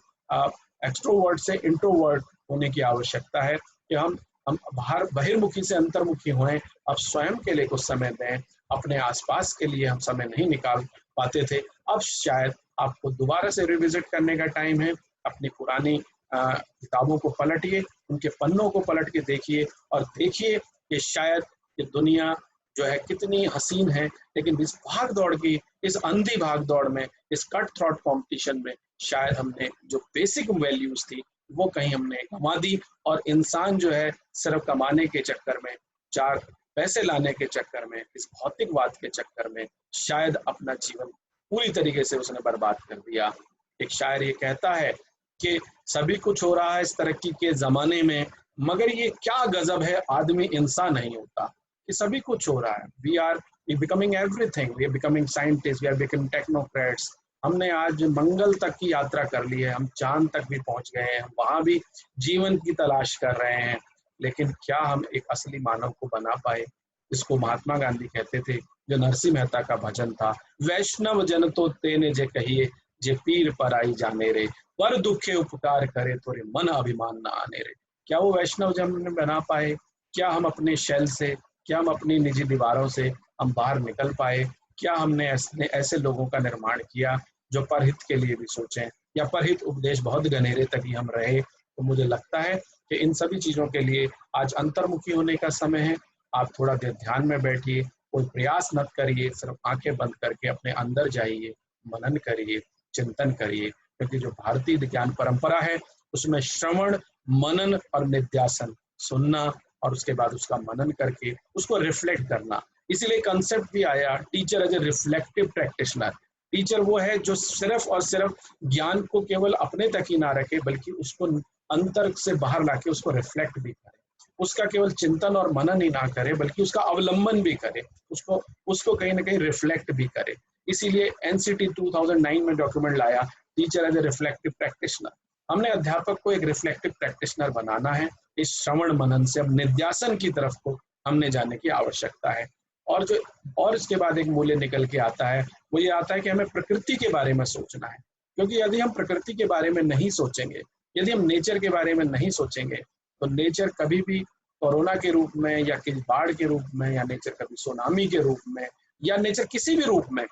एक्सट्रोवर्ट से इंट्रोवर्ट होने की आवश्यकता है कि हम बाहर बहिर्मुखी से अंतर्मुखी हों। अब स्वयं के लिए कुछ समय दें, अपने आसपास के लिए हम समय नहीं निकाल पाते थे, अब शायद आपको दोबारा से रिविजिट करने का टाइम है। अपनी पुरानी किताबों को पलटिए, उनके पन्नों को पलट के देखिए, और देखिए कि शायद ये दुनिया जो है कितनी हसीन है, लेकिन इस भाग दौड़ की, इस अंधी भाग दौड़ में, इस कट थ्रॉट कॉम्पिटिशन में शायद हमने जो बेसिक वैल्यूज थी वो कहीं हमने गंवा दी, और इंसान जो है सिर्फ कमाने के चक्कर में, 4 पैसे लाने के चक्कर में, इस भौतिकवाद के चक्कर में शायद अपना जीवन पूरी तरीके से उसने बर्बाद कर दिया। एक शायर ये कहता है कि सभी कुछ हो रहा है इस तरक्की के जमाने में, मगर ये क्या गजब है आदमी इंसान नहीं होता। कि सभी कुछ हो रहा है, we are becoming everything, we are becoming scientist, we are becoming technocrats. हमने आज मंगल तक की यात्रा कर ली है, हम चांद तक भी पहुंच गए हैं, हम वहां भी जीवन की तलाश कर रहे हैं, लेकिन क्या हम एक असली मानव को बना पाए? इसको महात्मा गांधी कहते थे, जो नरसिंह मेहता का भजन था, वैष्णव जन तो तेने जे कहिए, जे पीर पराई जाने रे, पर दुखे उपकार करे तोरे मन अभिमान न आने रे। क्या वो वैष्णव जन बना पाए? क्या हम अपने शैल से, क्या हम अपनी निजी दीवारों से हम बाहर निकल पाए? क्या हमने ऐसे लोगों का निर्माण किया जो परहित के लिए भी सोचें, या परहित उपदेश बहुत गहरे तक ही हम रहे? तो मुझे लगता है कि इन सभी चीजों के लिए आज अंतर्मुखी होने का समय है। आप थोड़ा देर ध्यान में बैठिए, कोई प्रयास मत करिए, सिर्फ आंखें बंद करके अपने अंदर जाइए, मनन करिए, चिंतन करिए, क्योंकि जो भारतीय ज्ञान परंपरा है उसमें श्रवण, मनन और निध्यासन, सुनना और उसके बाद उसका मनन करके उसको रिफ्लेक्ट करना। इसीलिए कंसेप्ट भी आया teacher as a reflective practitioner. Teacher वो है जो सिर्फ और सिर्फ ज्ञान को केवल अपने तक ही ना रखे, बल्कि उसको अंतर से बाहर लाके उसको रिफ्लेक्ट भी करे, उसका केवल चिंतन और मनन ही ना करे बल्कि उसका अवलंबन भी करे, उसको उसको कहीं ना कहीं रिफ्लेक्ट भी करे। इसीलिए एनसीटी 2009 में डॉक्यूमेंट लाया, teacher as a reflective practitioner. हमने अध्यापक को एक रिफ्लेक्टिव प्रैक्टिशनर बनाना है। इस श्रवण मनन से अब निध्यासन की तरफ को हमने जाने की आवश्यकता है। और इसके बाद एक मूल्य निकल के आता है, वो ये आता है कि हमें प्रकृति के बारे में सोचना है। क्योंकि यदि हम प्रकृति के बारे में नहीं सोचेंगे, यदि हम नेचर के बारे में नहीं सोचेंगे, तो नेचर कभी भी कोरोना के रूप में, या किसी बाढ़ के रूप में, या नेचर कभी सुनामी के रूप में, या नेचर किसी भी रूप में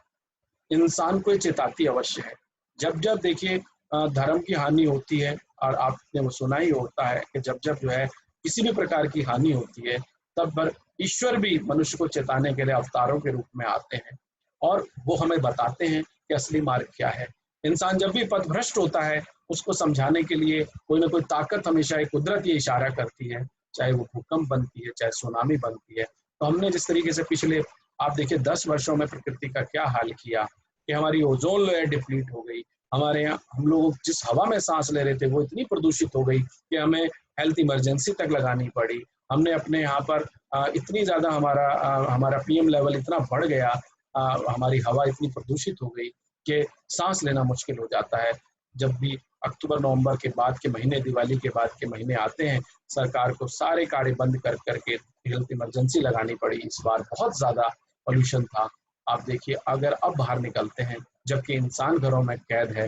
इंसान को चेताती अवश्य है। जब जब देखिए धर्म की हानि होती है, और आपने वो सुना ही होता है कि जब जब जो है किसी भी प्रकार की हानि होती है, तब पर ईश्वर भी मनुष्य को चेताने के लिए अवतारों के रूप में आते हैं, और वो हमें बताते हैं कि असली मार्ग क्या है। इंसान जब भी पथभ्रष्ट होता है, उसको समझाने के लिए कोई ना कोई ताकत हमेशा एक कुदरत ये इशारा करती है, चाहे वो भूकंप बनती है, चाहे सुनामी बनती है। तो हमने जिस तरीके से पिछले आप देखिए 10 वर्षों में प्रकृति का क्या हाल किया, कि हमारी ओजोन लेयर डिप्लीट हो गई, हमारे यहाँ हम लोग जिस हवा में सांस ले रहे थे वो इतनी प्रदूषित हो गई कि हमें हेल्थ इमरजेंसी तक लगानी पड़ी। हमने अपने यहाँ पर इतनी ज़्यादा हमारा पीएम लेवल इतना बढ़ गया, हमारी हवा इतनी प्रदूषित हो गई कि सांस लेना मुश्किल हो जाता है। जब भी अक्टूबर नवंबर के बाद के महीने, दिवाली के बाद के महीने आते हैं, सरकार को सारे कार्य बंद कर करके हेल्थ इमरजेंसी लगानी पड़ी। इस बार बहुत ज़्यादा पॉल्यूशन था। आप देखिए, अगर अब बाहर निकलते हैं जबकि इंसान घरों में कैद है,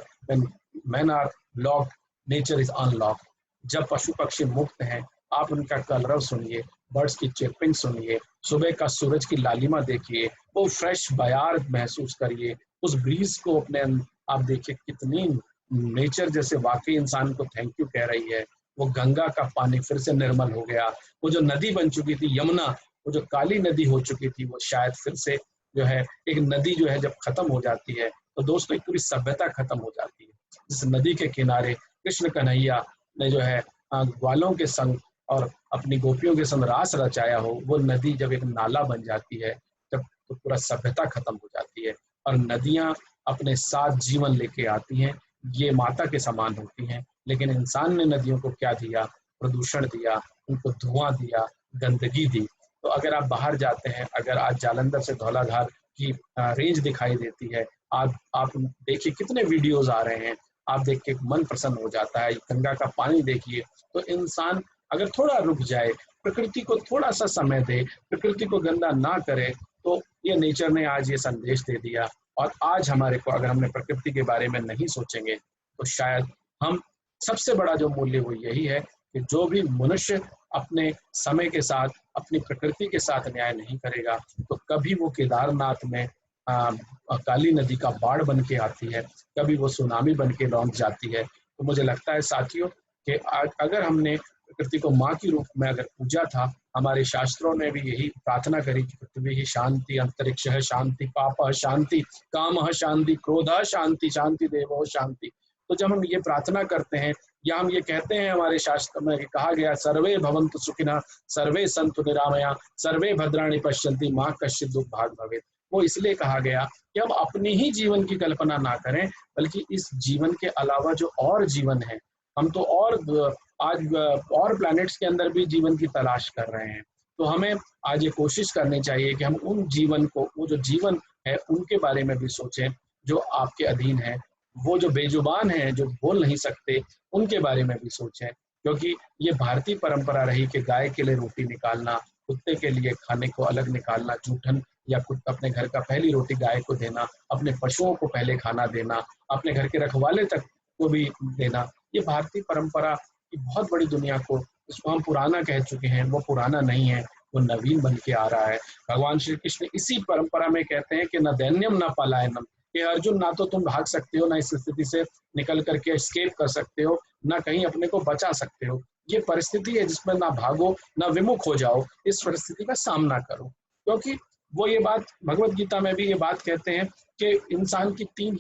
man are locked, nature is unlocked. जब पशु पक्षी मुक्त हैं, आप उनका कलरव सुनिए, बर्ड्स की चिरपिंग सुनिए, सुबह का सूरज की लालिमा देखिए, वो फ्रेश बयार महसूस करिए, उस ब्रीज को अपने आप देखिए, कितनी नेचर जैसे वाकई इंसान को थैंक यू कह रही है। वो गंगा का पानी फिर से निर्मल हो गया, वो जो नदी बन चुकी थी यमुना, वो जो काली नदी हो चुकी थी, वो शायद फिर से जो है एक नदी जो है जब खत्म हो जाती है तो दोस्तों एक पूरी सभ्यता खत्म हो जाती है। इस नदी के किनारे कृष्ण कन्हैया ने जो है ग्वालों के संग और अपनी गोपियों के संग रास रचाया हो, वो नदी जब एक नाला बन जाती है, जब तो पूरा सभ्यता खत्म हो जाती है। और नदियां अपने साथ जीवन लेके आती हैं, ये माता के समान होती हैं। लेकिन इंसान ने नदियों को क्या दिया? प्रदूषण दिया, उनको धुआं दिया, गंदगी दी। तो अगर आप बाहर जाते हैं, अगर आज जालंधर से धौलाधार की रेंज दिखाई देती है, आप देखिए कितने वीडियोस आ रहे हैं, आप देख के मन प्रसन्न हो जाता है। गंगा का पानी देखिए। तो इंसान अगर थोड़ा रुक जाए, प्रकृति को थोड़ा सा समय दे, प्रकृति को गंदा ना करे, तो ये नेचर ने आज ये संदेश दे दिया। और आज हमारे को अगर हमने प्रकृति के बारे में नहीं सोचेंगे, तो शायद हम सबसे बड़ा जो मूल्य वो यही है कि जो भी मनुष्य अपने समय के साथ, अपनी प्रकृति के साथ न्याय नहीं करेगा, तो कभी वो केदारनाथ में काली नदी का बाढ़ बन के आती है, कभी वो सुनामी बन के लौट जाती है। तो मुझे लगता है साथियों कि अगर हमने प्रकृति को माँ के रूप में अगर पूजा था, हमारे शास्त्रों ने भी यही प्रार्थना करी कि पृथ्वी ही शांति, अंतरिक्ष है शांति, पाप शांति, काम शांति, क्रोध शांति, शांति देवो शांति। तो जब हम ये प्रार्थना करते हैं, या हम ये कहते हैं, हमारे शास्त्र में कहा गया सर्वे भवन्तु सुखिनः, सर्वे सन्तु निरामया, सर्वे भद्राणि पश्यन्ति, माँ कश्चित् दुर्भाग् भवेत्। वो इसलिए कहा गया कि हम अपनी ही जीवन की कल्पना ना करें, बल्कि इस जीवन के अलावा जो और जीवन है, हम तो आज और प्लैनेट्स के अंदर भी जीवन की तलाश कर रहे हैं। तो हमें आज ये कोशिश करनी चाहिए कि हम उन जीवन को, वो जो जीवन है उनके बारे में भी सोचें जो आपके अधीन है, वो जो बेजुबान हैं, जो बोल नहीं सकते, उनके बारे में भी सोचें। क्योंकि ये भारतीय परंपरा रही कि गाय के लिए रोटी निकालना, कुत्ते के लिए खाने को अलग निकालना, जूठन या कुत्ता अपने घर का पहली रोटी गाय को देना, अपने पशुओं को पहले खाना देना, अपने घर के रखवाले तक को भी देना, ये भारतीय परंपरा की बहुत बड़ी दुनिया को, इसको हम पुराना कह चुके हैं, वो पुराना नहीं है, वो नवीन बन के आ रहा है। भगवान श्री कृष्ण इसी परंपरा में कहते हैं कि न दैन्यम न पलायनम, कि अर्जुन ना तो तुम भाग सकते हो, ना इस स्थिति से निकल करके एस्केप कर सकते हो, ना कहीं अपने को बचा सकते हो। ये परिस्थिति है जिसमें ना भागो ना विमुख हो जाओ, इस परिस्थिति का सामना करो। क्योंकि वो ये बात भगवत गीता में भी ये बात कहते हैं कि इंसान की तीन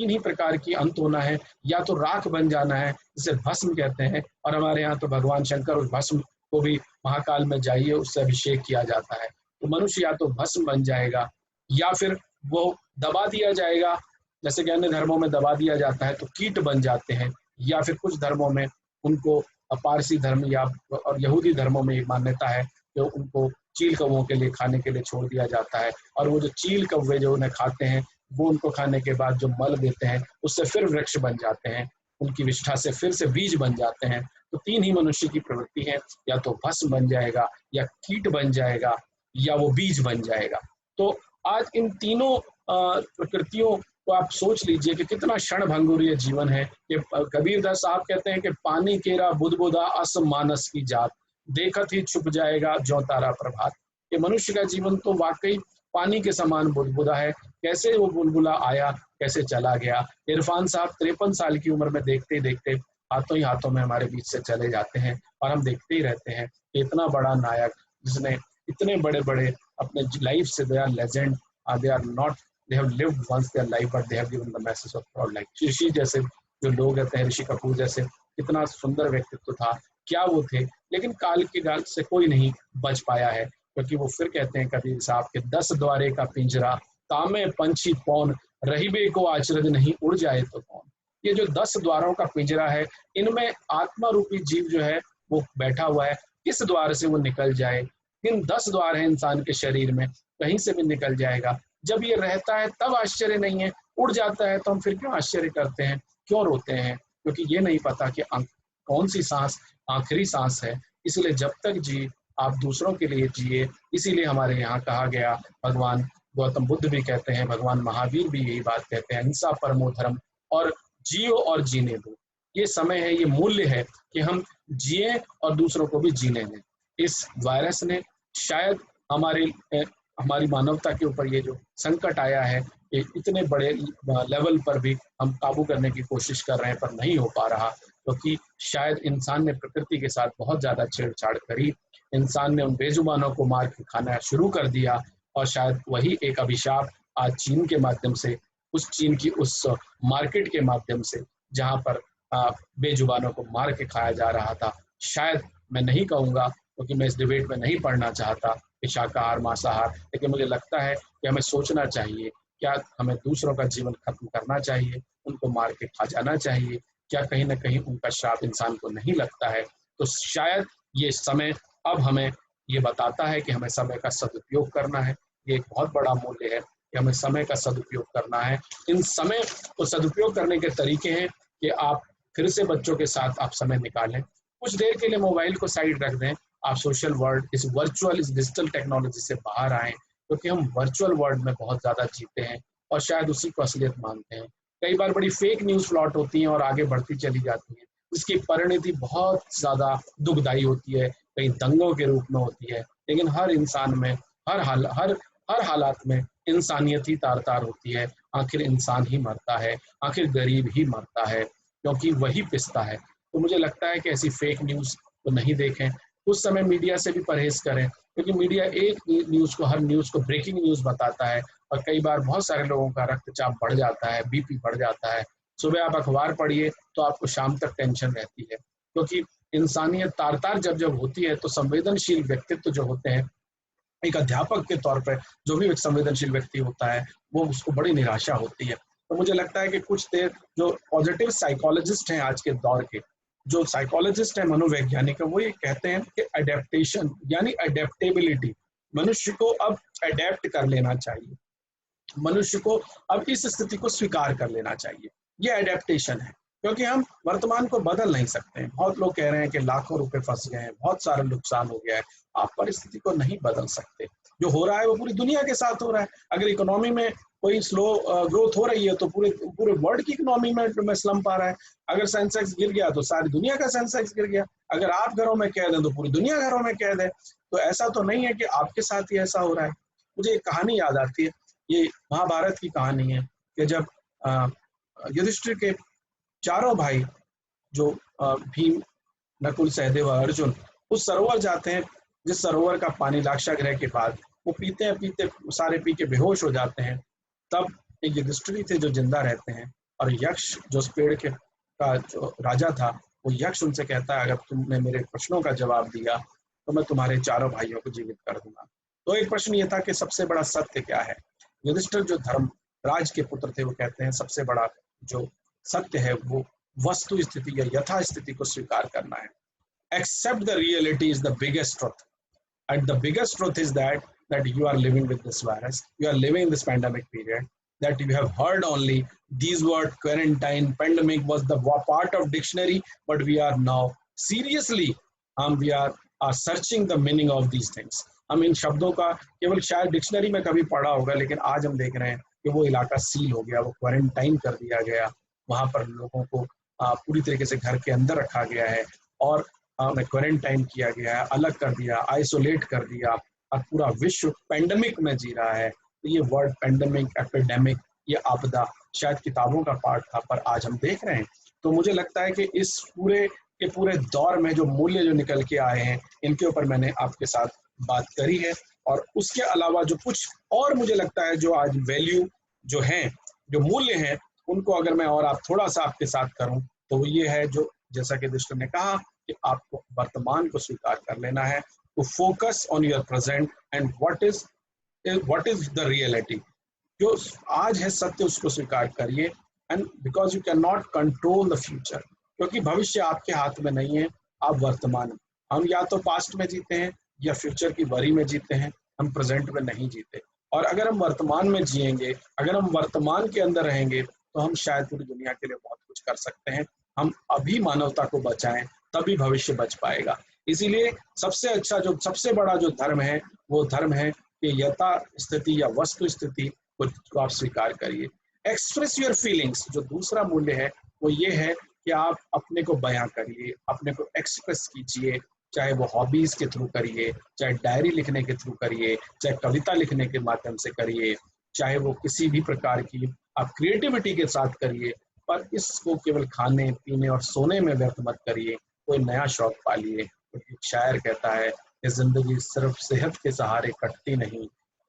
ही प्रकार की अंत होना है, या तो राख बन जाना है जिसे भस्म कहते हैं, और हमारे यहाँ तो भगवान शंकर उस भस्म को भी महाकाल में जाइए उससे अभिषेक किया जाता है। तो मनुष्य या तो भस्म बन जाएगा, या फिर वो दबा दिया जाएगा, जैसे कि अन्य धर्मों में दबा दिया जाता है तो कीट बन जाते हैं, या फिर कुछ धर्मों में उनको, पारसी धर्म या और यहूदी धर्मों में एक मान्यता है कि उनको चील कौवों के लिए खाने के लिए छोड़ दिया जाता है, और वो जो चील कौवे जो उन्हें खाते हैं वो उनको खाने के बाद जो मल देते हैं उससे फिर वृक्ष बन जाते हैं, उनकी विष्ठा से फिर से बीज बन जाते हैं। तो तीन ही मनुष्य की प्रवृत्ति है, या तो भस्म बन जाएगा, या कीट बन जाएगा, या वो बीज बन जाएगा। तो आज इन तीनों प्रकृतियों को आप सोच लीजिए कि कितना क्षणभंगुर जीवन है। कि कबीरदास साहब कहते हैं कि पानी केरा बुदबुदा अस मानस की जात, देखत ही छुप जाएगा जो तारा प्रभात। ये मनुष्य का जीवन तो वाकई पानी के समान बुदबुदा है, कैसे वो बुलबुला आया कैसे चला गया। इरफान साहब 53 साल की उम्र में देखते ही देखते हाथों ही हाथों में हमारे बीच से चले जाते हैं, और हम देखते ही रहते हैं कि इतना बड़ा नायक जिसने इतने बड़े बड़े अपने लाइफ से, they are legend, they are not, they have lived once their life but they have given the message of proud life। ऋषि जैसे जो लोग रहते हैं, ऋषि कपूर जैसे, कितना सुंदर व्यक्तित्व था, क्या वो थे, लेकिन काल की गाल से कोई नहीं बच पाया है। क्योंकि वो फिर कहते हैं कबीर साहब के 10 द्वारे का पिंजरा, तामे पंछी पौन, रहीबे को आचरज नहीं उड़ जाए तो कौन। ये जो 10 द्वारों का पिंजरा है, इनमें आत्मा रूपी जीव जो है वो बैठा हुआ है, किस द्वार से वो निकल जाए। इन 10 द्वार है इंसान के शरीर में, कहीं से भी निकल जाएगा। जब ये रहता है तब आश्चर्य नहीं है, उड़ जाता है तो हम फिर क्यों आश्चर्य करते हैं, क्यों रोते हैं, क्योंकि ये नहीं पता कि कौन सी सांस आखिरी सांस है। इसलिए जब तक जी आप दूसरों के लिए जिए। इसीलिए हमारे यहाँ कहा गया, भगवान गौतम बुद्ध भी कहते हैं, भगवान महावीर भी यही बात कहते हैं, अहिंसा परमो धर्म, और जियो और जीने दो। ये समय है, ये मूल्य है कि हम जिए और दूसरों को भी जीने दें। इस वायरस ने शायद हमारी मानवता के ऊपर ये जो संकट आया है, कि इतने बड़े लेवल पर भी हम काबू करने की कोशिश कर रहे हैं पर नहीं हो पा रहा, क्योंकि शायद इंसान ने प्रकृति के साथ बहुत ज्यादा छेड़छाड़ करी, इंसान ने उन बेजुबानों को मार के खाना शुरू कर दिया, और शायद वही एक अभिशाप आज चीन के माध्यम से, उस चीन की उस मार्केट के माध्यम से जहां पर बेजुबानों को मार के खाया जा रहा था। शायद मैं नहीं कहूँगा क्योंकि मैं इस डिबेट में नहीं पढ़ना चाहता कि शाकाहार मांसाहार, लेकिन मुझे लगता है कि हमें सोचना चाहिए, क्या हमें दूसरों का जीवन खत्म करना चाहिए, उनको मार के खा जाना चाहिए, क्या कहीं ना कहीं उनका श्राप इंसान को नहीं लगता है। तो शायद ये समय अब हमें ये बताता है कि हमें समय का सदुपयोग करना है। ये एक बहुत बड़ा मूल्य है कि हमें समय का सदुपयोग करना है। इन समय को सदुपयोग करने के तरीके हैं कि आप फिर से बच्चों के साथ आप समय निकालें, कुछ देर के लिए मोबाइल को साइड रख दें, आप सोशल वर्ल्ड, इस वर्चुअल, इस डिजिटल टेक्नोलॉजी से बाहर आएं, क्योंकि हम वर्चुअल वर्ल्ड में बहुत ज्यादा जीते हैं और शायद उसी को असलियत मानते हैं। कई बार बड़ी फेक न्यूज फ्लॉट होती हैं और आगे बढ़ती चली जाती हैं, इसकी परिणति बहुत ज्यादा दुखदायी होती है, कई दंगों के रूप में होती है, लेकिन हर इंसान में हर हालात में इंसानियत ही तार तार होती है। आखिर इंसान ही मरता है, आखिर गरीब ही मरता है, क्योंकि वही पिसता है। तो मुझे लगता है कि ऐसी फेक न्यूज को नहीं देखें, उस समय मीडिया से भी परहेज करें, क्योंकि मीडिया एक न्यूज को, हर न्यूज को ब्रेकिंग न्यूज बताता है, और कई बार बहुत सारे लोगों का रक्तचाप बढ़ जाता है, बीपी बढ़ जाता है। सुबह आप अखबार पढ़िए तो आपको शाम तक टेंशन रहती है, क्योंकि इंसानियत तार तार जब होती है तो संवेदनशील व्यक्तित्व जो होते हैं, एक अध्यापक के तौर पर जो भी एक संवेदनशील व्यक्ति होता है, वो उसको बड़ी निराशा होती है। तो मुझे लगता है कि कुछ देर जो पॉजिटिव साइकोलॉजिस्ट हैं आज के दौर के, जो साइकोलॉजिस्ट है, मनोवैज्ञानिक है, वो ये कहते हैं कि अडेप्टेशन यानी अडेप्टेबिलिटी, मनुष्य को अब अडेप्ट कर लेना चाहिए, मनुष्य को अब इस स्थिति को स्वीकार कर लेना चाहिए, ये अडेप्टेशन है। क्योंकि हम वर्तमान को बदल नहीं सकते हैं। बहुत लोग कह रहे हैं कि लाखों रुपए फंस गए हैं, बहुत सारा नुकसान हो गया है। आप परिस्थिति को नहीं बदल सकते। जो हो रहा है वो पूरी दुनिया के साथ हो रहा है। अगर इकोनॉमी में कोई स्लो ग्रोथ हो रही है तो पूरे पूरे वर्ल्ड की इकोनॉमी में स्लम्प आ रहा है। अगर सेंसेक्स गिर गया तो सारी दुनिया का सेंसेक्स गिर गया। अगर आप घरों में कैद हैं तो पूरी दुनिया घरों में कैद है। तो ऐसा तो नहीं है कि आपके साथ ही ऐसा हो रहा है। मुझे एक कहानी याद आती है, ये महाभारत की कहानी है कि जब युधिष्ठिर के चारों भाई जो भीम, नकुल, सहदेव और अर्जुन उस सरोवर जाते हैं, जिस सरोवर का पानी लाक्षागृह के बाद वो पीते हैं, पीते सारे पी के बेहोश हो जाते हैं। तब एक युधिष्ठिर थे जो जिंदा रहते हैं, और यक्ष जो उस पेड़ के का जो राजा था, वो यक्ष उनसे कहता है अगर तुमने मेरे प्रश्नों का जवाब दिया तो मैं तुम्हारे चारों भाइयों को जीवित कर दूंगा। तो एक प्रश्न ये था कि सबसे बड़ा सत्य क्या है। युधिष्ठिर जो धर्मराज के पुत्र थे वो कहते हैं सबसे बड़ा जो सत्य है वो वस्तु स्थिति या यथा स्थिति को स्वीकार करना है। Accept the reality is the biggest truth, and the biggest truth is that you are living with this virus, you are living in this pandemic period, that you have heard only these words quarantine, pandemic was the part of dictionary, but we are now seriously we are searching the meaning of these things. हम इन शब्दों का केवल शायद dictionary में कभी पढ़ा होगा, लेकिन आज हम देख रहे हैं कि वो इलाका सील हो गया, वो क्वारंटाइन कर दिया गया, वहां पर लोगों को पूरी तरीके से घर के अंदर रखा गया है और क्वारंटाइन किया गया है, अलग कर दिया, आइसोलेट कर दिया, और पूरा विश्व पेंडेमिक में जी रहा है। तो ये वर्ड पेंडेमिक, एपिडेमिक, ये आपदा शायद किताबों का पार्ट था, पर आज हम देख रहे हैं। तो मुझे लगता है कि इस पूरे के पूरे दौर में जो मूल्य जो निकल के आए हैं, इनके ऊपर मैंने आपके साथ बात करी है। और उसके अलावा जो कुछ और मुझे लगता है जो आज वैल्यू जो हैं, जो मूल्य हैं, उनको अगर मैं और आप थोड़ा सा आपके साथ करूं तो वो ये है, जो जैसा कि दुष्ट ने कहा कि आपको वर्तमान को स्वीकार कर लेना है, to focus on your present and what is the reality. जो आज है सत्य उसको स्वीकार करिए, and because you can not control the future, क्योंकि भविष्य आपके हाथ में नहीं है, आप वर्तमान। हम या तो पास्ट में जीते हैं या फ्यूचर की वरी में जीते हैं, हम प्रेजेंट में नहीं जीते। और अगर हम वर्तमान में जिएंगे, अगर हम वर्तमान के अंदर रहेंगे, तो हम शायद पूरी दुनिया के लिए बहुत कुछ कर सकते हैं। हम अभी मानवता को बचाएं, तभी भविष्य बच पाएगा। इसीलिए सबसे अच्छा जो सबसे बड़ा जो धर्म है वो धर्म है कि यथा स्थिति या वस्तु स्थिति को आप स्वीकार करिए। एक्सप्रेस योर फीलिंग्स, जो दूसरा मूल्य है वो ये है कि आप अपने को बयां करिए, अपने को एक्सप्रेस कीजिए, चाहे वो हॉबीज के थ्रू करिए, चाहे डायरी लिखने के थ्रू करिए, चाहे कविता लिखने के माध्यम से करिए, चाहे वो किसी भी प्रकार की आप क्रिएटिविटी के साथ करिए, पर इसको केवल खाने पीने और सोने में व्यर्थ मत करिए। कोई नया शौक पालिए। एक शायर कहता है कि जिंदगी सिर्फ सेहत के सहारे कटती नहीं,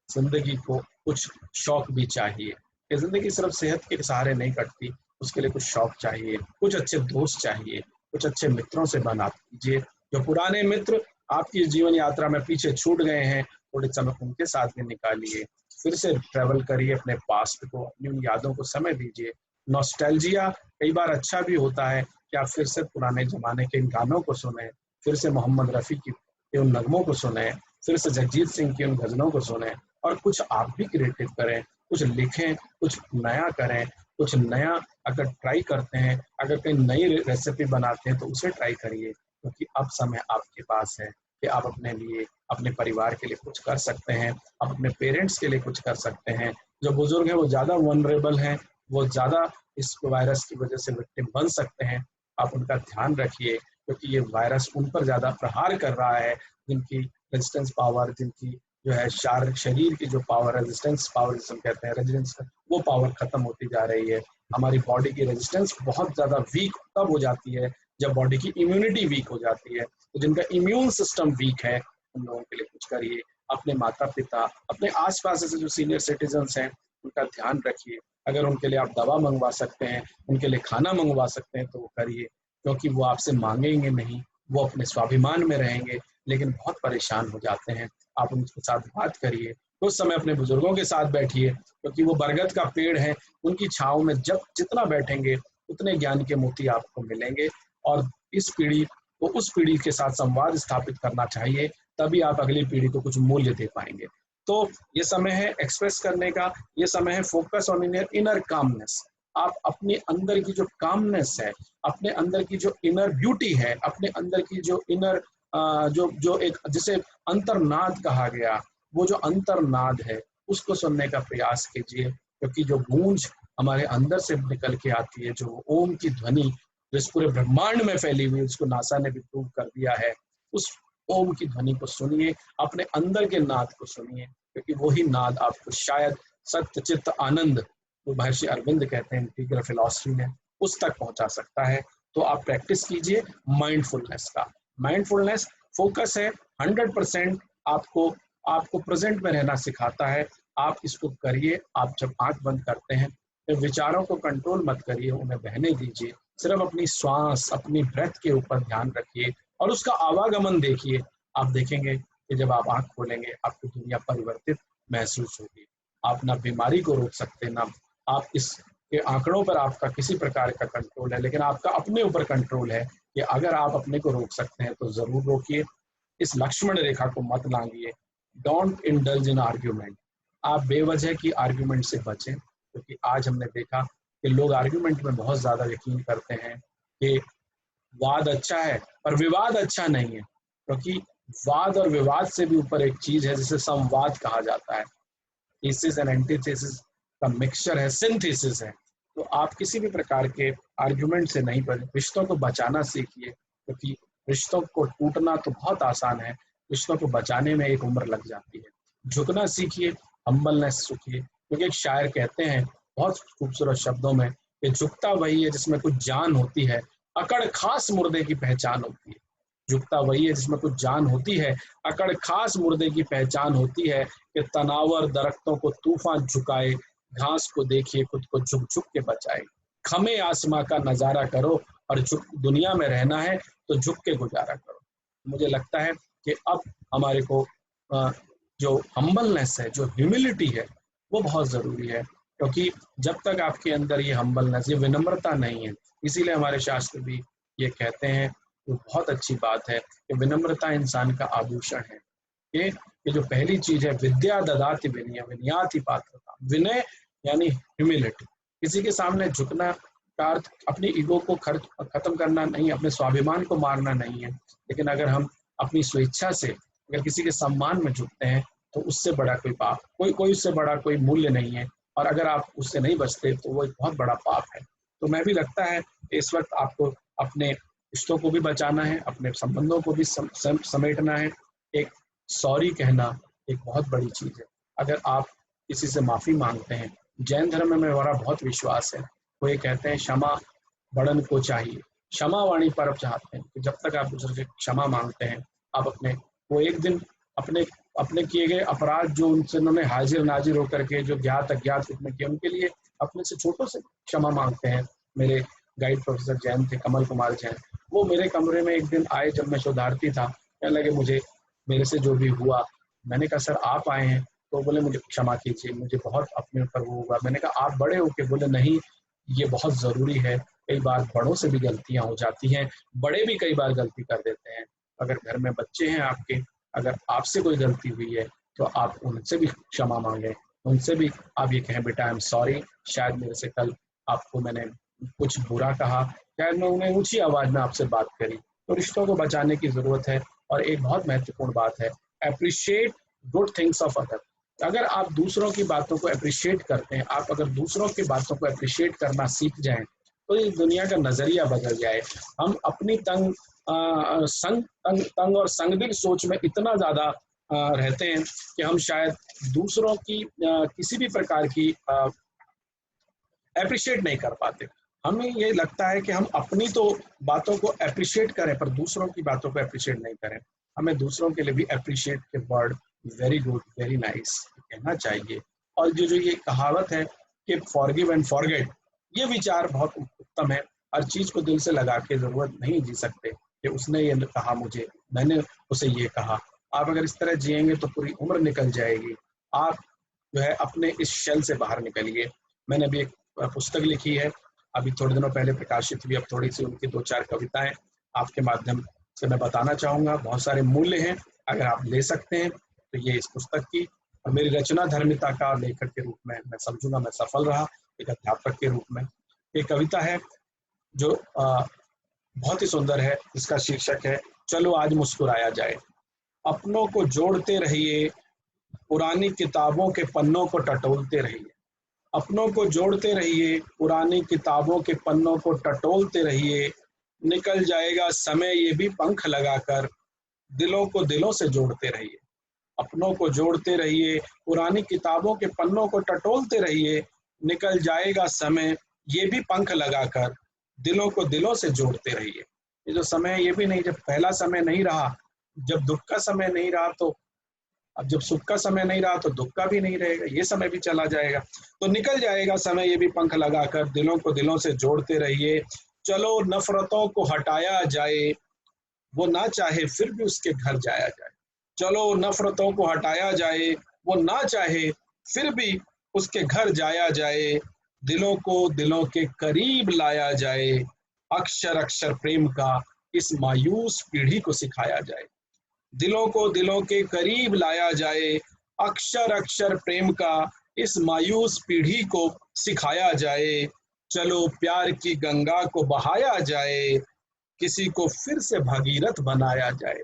जिंदगी को कुछ शौक भी चाहिए। कि जिंदगी सिर्फ सेहत के सहारे नहीं कटती, उसके लिए कुछ शौक चाहिए, कुछ अच्छे दोस्त चाहिए, कुछ अच्छे मित्रों से बना कीजिए। जो पुराने मित्र आपकी जीवन यात्रा में पीछे छूट गए हैं, थोड़े समय उनके साथ में निकालिए, फिर से ट्रेवल करिए अपने पास्ट को, अपनी उन यादों को समय दीजिए। नॉस्टैल्जिया कई बार अच्छा भी होता है कि आप फिर से पुराने जमाने के इन गानों को सुने, फिर से मोहम्मद रफ़ी के उन नगमों को सुने, फिर से जगजीत सिंह की उन गजलों को सुने, और कुछ आप भी क्रिएटिव करें, कुछ लिखें, कुछ नया करें, कुछ नया अगर ट्राई करते हैं, अगर कहीं नई रेसिपी बनाते हैं तो उसे ट्राई करिए, क्योंकि अब समय आपके पास है कि आप अपने लिए, अपने परिवार के लिए कुछ कर सकते हैं, आप अपने पेरेंट्स के लिए कुछ कर सकते हैं। जो बुजुर्ग हैं वो ज़्यादा वनरेबल हैं, वो ज़्यादा इस वायरस की वजह से विक्टिम बन सकते हैं। आप उनका ध्यान रखिए, क्योंकि ये वायरस उन पर ज़्यादा प्रहार कर रहा है, जिनकी रेजिस्टेंस पावर, जिनकी जो है शरीर की जो पावर, रेजिस्टेंस पावर जिसे कहते हैं, रेजिस्टेंस, वो पावर खत्म होती जा रही है। हमारी बॉडी की रेजिस्टेंस बहुत ज़्यादा वीक तब हो जाती है जब बॉडी की इम्यूनिटी वीक हो जाती है। तो जिनका इम्यून सिस्टम वीक है, उन लोगों के लिए कुछ करिए। अपने माता पिता, अपने आसपास ऐसे जो सीनियर सिटीजन्स हैं, उनका ध्यान रखिए। अगर उनके लिए आप दवा मंगवा सकते हैं, उनके लिए खाना मंगवा सकते हैं तो वो करिए, क्योंकि वो आपसे मांगेंगे नहीं, वो अपने स्वाभिमान में रहेंगे, लेकिन बहुत परेशान हो जाते हैं। आप उनके साथ बात करिए, उस समय अपने बुजुर्गों के साथ बैठिए, क्योंकि वो बरगद का पेड़ है, उनकी छाँव में जब जितना बैठेंगे उतने ज्ञान के मोती आपको मिलेंगे। और इस पीढ़ी को उस पीढ़ी के साथ संवाद स्थापित करना चाहिए, तभी आप अगली पीढ़ी को कुछ मूल्य दे पाएंगे। तो ये समय है एक्सप्रेस करने का, ये समय है फोकस ऑन इनर कामनेस। आप अपने अंदर की जो कामनेस है, अपने अंदर की जो इनर ब्यूटी है, अपने अंदर की जो इनर जो एक जिसे अंतर्नाद कहा गया, वो जो अंतर्नाद है उसको सुनने का प्रयास कीजिए, क्योंकि जो गूंज हमारे अंदर से निकल के आती है, जो ओम की ध्वनि जो इस पूरे ब्रह्मांड में फैली हुई है, उसको नासा ने भी प्रूव कर दिया है, उस ओम की ध्वनि को सुनिए, अपने अंदर के नाद को सुनिए, क्योंकि वही नाद आपको शायद सत्य चित्त आनंद, जो महर्षि अरविंद कहते हैं इंटीग्रल फिलॉसफी में, उस तक पहुंचा सकता है। तो आप प्रैक्टिस कीजिए माइंडफुलनेस का। माइंडफुलनेस फोकस है, 100% आपको आपको प्रेजेंट में रहना सिखाता है। आप इसको करिए। आप जब आंख बंद करते हैं तो विचारों को कंट्रोल मत करिए, उन्हें बहने दीजिए, सिर्फ अपनी श्वास, अपनी ब्रेथ के ऊपर ध्यान रखिए और उसका आवागमन देखिए। आप देखेंगे कि जब आप आंख खोलेंगे आपको दुनिया परिवर्तित महसूस होगी। आप ना बीमारी को रोक सकते, ना आप इसके आंकड़ों पर आपका किसी प्रकार का कंट्रोल है, लेकिन आपका अपने ऊपर कंट्रोल है कि अगर आप अपने को रोक सकते हैं तो जरूर रोकिए। इस लक्ष्मण रेखा को मत लांघिए। Don't indulge in argument. आप बेवजह की आर्ग्यूमेंट से बचें, क्योंकि आज हमने देखा कि लोग आर्ग्यूमेंट में बहुत ज्यादा यकीन करते हैं कि वाद अच्छा है पर विवाद अच्छा नहीं है, क्योंकि वाद और विवाद से भी ऊपर एक चीज है जिसे संवाद कहा जाता है। थीसिस एंड एंटीथेसिस का मिक्सचर है, सिंथेसिस है। तो आप किसी भी प्रकार के आर्ग्यूमेंट से नहीं बने, रिश्तों को बचाना सीखिए, क्योंकि रिश्तों को टूटना तो बहुत आसान है, रिश्तों को बचाने में एक उम्र लग जाती है। झुकना सीखिए, हम्बलनेस सीखिए, क्योंकि एक शायर कहते हैं बहुत खूबसूरत शब्दों में कि झुकता वही है जिसमें कुछ जान होती है, अकड़ खास मुर्दे की पहचान होती है। झुकता वही है जिसमें कुछ जान होती है, अकड़ खास मुर्दे की पहचान होती है कि तनावर दरख्तों को तूफान झुकाए, घास को देखिए खुद को झुक झुक के बचाए। खमे आसमां का नजारा करो और झुक दुनिया में रहना है तो झुक के गुजारा करो। मुझे लगता है कि अब हमारे को जो हम्बलनेस है, जो ह्यूमिलिटी है, वो बहुत जरूरी है, क्योंकि जब तक आपके अंदर ये हम्बलनेस, ये विनम्रता नहीं है, इसीलिए हमारे शास्त्र भी ये कहते हैं, तो बहुत अच्छी बात है कि विनम्रता इंसान का आभूषण है। ये जो पहली चीज है, विद्या ददाति विनय विनयाति पात्रता। विनय यानी ह्यूमिलिटी, किसी के सामने झुकना का अर्थ अपनी ईगो को खत्म करना नहीं, अपने स्वाभिमान को मारना नहीं है, लेकिन अगर हम अपनी स्वेच्छा से अगर किसी के सम्मान में झुकते हैं तो उससे बड़ा कोई पाप, कोई उससे बड़ा कोई मूल्य नहीं है, और अगर आप उससे नहीं बचते तो वो एक बहुत बड़ा पाप है। तो मैं भी लगता है कि इस वक्त आपको अपने रिश्तों को भी बचाना है, अपने संबंधों को भी समेटना है। एक सॉरी कहना एक बहुत बड़ी चीज है। अगर आप किसी से माफी मांगते हैं, जैन धर्म में हमारा बहुत विश्वास है, वो ये कहते हैं क्षमा बड़न को चाहिए, क्षमा वाणी परप चाहते हैं कि जब तक आप दूसरे से क्षमा मांगते हैं, आप अपने वो एक दिन अपने अपने किए गए अपराध जो उनसे उन्होंने हाजिर नाजिर होकर के जो ज्ञात अज्ञात उसमें किए, उनके लिए अपने से छोटों से क्षमा मांगते हैं। मेरे गाइड प्रोफेसर जैन थे, कमल कुमार जैन, वो मेरे कमरे में एक दिन आए जब मैं शोधार्थी था, कहने लगे मुझे मेरे से जो भी हुआ। मैंने कहा सर आप आए हैं, तो बोले मुझे क्षमा कीजिए, मुझे बहुत अपने ऊपर वो हुआ। मैंने कहा आप बड़े हो के? बोले नहीं, ये बहुत जरूरी है, कई बार बड़ों से भी गलतियां हो जाती हैं, बड़े भी कई बार गलती कर देते हैं। अगर घर में बच्चे हैं आपके, अगर आपसे कोई गलती हुई है तो आप उनसे भी क्षमा मांगे, उनसे भी आप ये कहें बेटा आई एम सॉरी, शायद मेरे से कल आपको मैंने कुछ बुरा कहा, शायद मैं उन्हें ऊंची आवाज में आपसे बात करी। तो रिश्तों को बचाने की जरूरत है। और एक बहुत महत्वपूर्ण बात है, appreciate good things of other. अगर आप दूसरों की बातों को अप्रिशिएट करते हैं, आप अगर दूसरों की बातों को अप्रिशिएट करना सीख जाएं, तो ये दुनिया का नजरिया बदल जाए। हम अपनी तंग और संगदिल सोच में इतना ज्यादा रहते हैं कि हम शायद दूसरों की किसी भी प्रकार की अप्रिशिएट नहीं कर पाते। हमें ये लगता है कि हम अपनी तो बातों को अप्रिशिएट करें पर दूसरों की बातों को अप्रिशिएट नहीं करें। हमें दूसरों के लिए भी अप्रिशिएट के word very good, very nice कहना चाहिए। और जो ये कहावत है कि फॉरगिव एंड फॉरगेट, ये विचार बहुत उत्तम है। हर चीज को दिल से लगा के जरूरत नहीं जी सकते कि उसने ये कहा मुझे, मैंने उसे ये कहा। आप अगर इस तरह जिएंगे तो पूरी उम्र निकल जाएगी। आप जो है अपने इस शेल से बाहर निकलिए। मैंने भी एक पुस्तक लिखी है, अभी थोड़े दिनों पहले प्रकाशित हुई, अब थोड़ी सी उनकी 2-4 कविताएं आपके माध्यम से मैं बताना चाहूंगा। बहुत सारे मूल्य हैं, अगर आप ले सकते हैं तो ये इस पुस्तक की, और मेरी रचना धर्मिता का लेखक के रूप में मैं समझूंगा मैं सफल रहा, एक अध्यापक के रूप में। एक कविता है जो बहुत ही सुंदर है, इसका शीर्षक है चलो आज मुस्कुराया जाए। अपनों को जोड़ते रहिए, पुरानी किताबों के पन्नों को टटोलते रहिए। अपनों को जोड़ते रहिए, पुरानी किताबों के पन्नों को टटोलते रहिए। निकल जाएगा समय ये भी पंख लगाकर, दिलों को दिलों से जोड़ते रहिए। अपनों को जोड़ते रहिए, पुरानी किताबों के पन्नों को टटोलते रहिए। निकल जाएगा समय ये भी पंख लगाकर, दिलों को दिलों से जोड़ते रहिए। ये जो समय है ये भी नहीं, जब पहला समय नहीं रहा, जब दुख का समय नहीं रहा, तो अब जब सुख का समय नहीं रहा तो दुख का भी नहीं रहेगा, ये समय भी चला जाएगा। तो निकल जाएगा समय ये भी पंख लगाकर, दिलों को दिलों से जोड़ते रहिए। चलो नफरतों को हटाया जाए, वो ना चाहे फिर भी उसके घर जाया जाए। चलो नफरतों को हटाया जाए, वो ना चाहे फिर भी उसके घर जाया जाए। दिलों को दिलों के करीब लाया जाए, अक्षर अक्षर प्रेम का इस मायूस पीढ़ी को सिखाया जाए। दिलों को दिलों के करीब लाया जाए, अक्षर अक्षर प्रेम का इस मायूस पीढ़ी को सिखाया जाए। चलो प्यार की गंगा को बहाया जाए, किसी को फिर से भगीरथ बनाया जाए।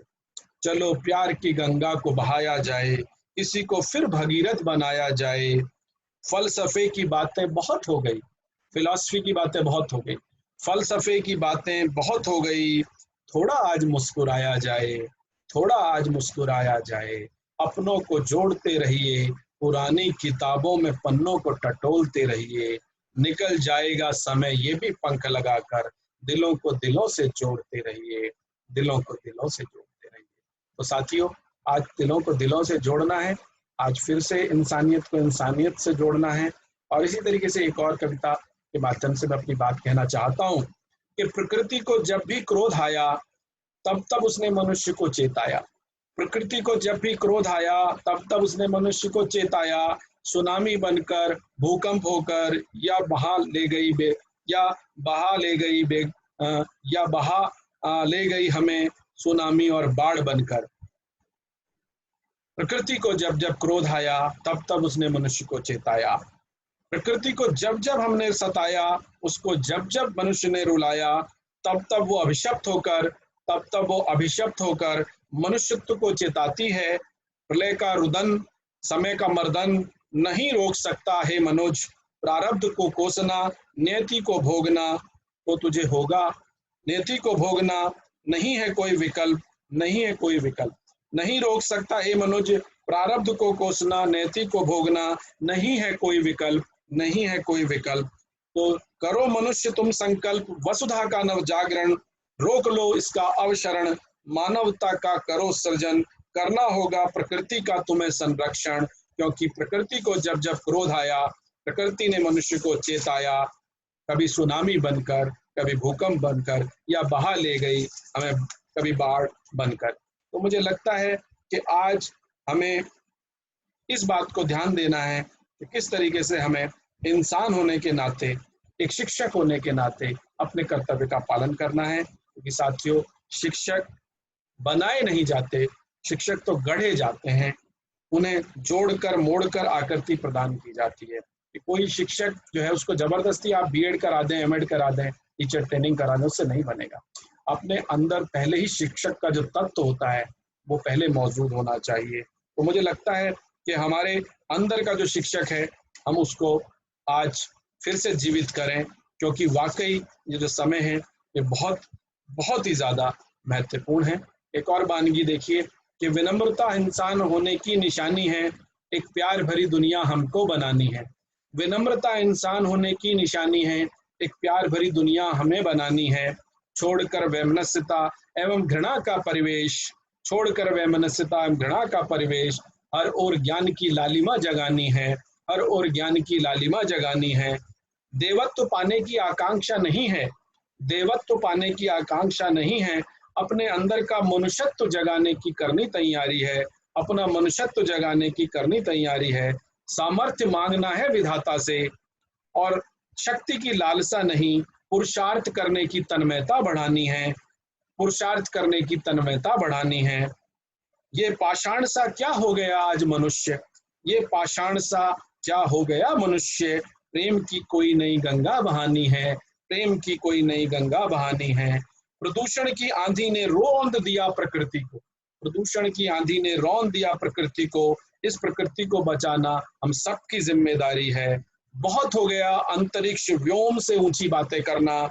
चलो प्यार की गंगा को बहाया जाए, किसी को फिर भगीरथ बनाया जाए। फलसफे की बातें बहुत हो गई, फिलॉसफी की बातें बहुत हो गई, फलसफे की बातें बहुत हो गई। थोड़ा आज मुस्कुराया जाए, थोड़ा आज मुस्कुराया जाए। अपनों को जोड़ते रहिए, पुरानी किताबों में पन्नों को टटोलते रहिए। निकल जाएगा समय ये भी पंख लगाकर, दिलों को दिलों से जोड़ते रहिए, दिलों को दिलों से जोड़ते रहिए। तो साथियों, आज दिलों को दिलों से जोड़ना है, आज फिर से इंसानियत को इंसानियत से जोड़ना है। और इसी तरीके से एक और कविता के माध्यम से मैं अपनी बात कहना चाहता हूँ कि प्रकृति को जब भी क्रोध आया, तब तब उसने मनुष्य को चेताया। प्रकृति को जब भी क्रोध आया, तब तब उसने मनुष्य को चेताया। सुनामी बनकर, भूकंप होकर, या बहा ले गई बे या बहा ले गई बे या बहा ले गई हमें सुनामी और बाढ़ बनकर। प्रकृति को जब जब क्रोध आया, तब तब उसने मनुष्य को चेताया। प्रकृति को जब जब हमने सताया, उसको जब जब मनुष्य ने रुलाया, तब तब वो अभिशप्त होकर, तब तब वो अभिशप्त होकर मनुष्यत्व को चेताती है। प्रलय का रुदन, समय का मर्दन नहीं रोक सकता है मनोज। प्रारब्ध को कोसना, नियति को भोगना तो तुझे होगा। नियति को भोगना नहीं है कोई विकल्प, नहीं है कोई विकल्प। नहीं रोक सकता है मनुज, प्रारब्ध को कोसना, नियति को भोगना नहीं है कोई विकल्प, नहीं है कोई विकल्प। तो करो मनुष्य तुम संकल्प, वसुधा का नव जागरण, रोक लो इसका अवशरण, मानवता का करो सृजन। करना होगा प्रकृति का तुम्हें संरक्षण, क्योंकि प्रकृति को जब जब क्रोध आया, प्रकृति ने मनुष्य को चेताया। कभी सुनामी बनकर, कभी भूकंप बनकर, या बहा ले गई हमें कभी बाढ़ बनकर। तो मुझे लगता है कि आज हमें इस बात को ध्यान देना है कि किस तरीके से हमें इंसान होने के नाते, एक शिक्षक होने के नाते अपने कर्तव्य का पालन करना है। क्योंकि साथियों, शिक्षक बनाए नहीं जाते, शिक्षक तो गढ़े जाते हैं। उन्हें जोड़कर मोड़कर आकृति प्रदान की जाती है। कि कोई शिक्षक जो है उसको जबरदस्ती आप बीएड करा दें, एमएड करा दें, टीचर ट्रेनिंग करा दें, उससे नहीं बनेगा। अपने अंदर पहले ही शिक्षक का जो तत्व होता है वो पहले मौजूद होना चाहिए। तो मुझे लगता है कि हमारे अंदर का जो शिक्षक है, हम उसको आज फिर से जीवित करें, क्योंकि वाकई ये जो समय है ये बहुत बहुत ही ज़्यादा महत्वपूर्ण है। एक और वानगी देखिए कि विनम्रता इंसान होने की निशानी है, एक प्यार भरी दुनिया हमको बनानी है। विनम्रता इंसान होने की निशानी है, एक प्यार भरी दुनिया हमें बनानी है। छोड़कर वैमनस्यता एवं घृणा का परिवेश, छोड़कर वैमनस्यता एवं घृणा का परिवेश, हर ओर ज्ञान की लालिमा जगानी है, हर ओर ज्ञान की लालिमा जगानी है। देवत्व पाने की आकांक्षा नहीं है, देवत्व पाने की आकांक्षा नहीं है, अपने अंदर का मनुष्यत्व जगाने की करनी तैयारी है, अपना मनुष्यत्व जगाने की करनी तैयारी है। सामर्थ्य मांगना है विधाता से और शक्ति की लालसा नहीं, पुरुषार्थ करने की तन्मयता बढ़ानी है, पुरुषार्थ करने की तन्मयता बढ़ानी है। ये पाषाण सा क्या हो गया आज मनुष्य, ये पाषाण सा क्या हो गया मनुष्य, प्रेम की कोई नई गंगा बहानी है, प्रेम की कोई नई गंगा बहानी है। प्रदूषण की आंधी ने रौंद दिया प्रकृति को, प्रदूषण की आंधी ने रौंद दिया प्रकृति को, इस प्रकृति को बचाना हम सबकी जिम्मेदारी है। बहुत हो गया अंतरिक्ष व्योम से ऊंची बातें करना,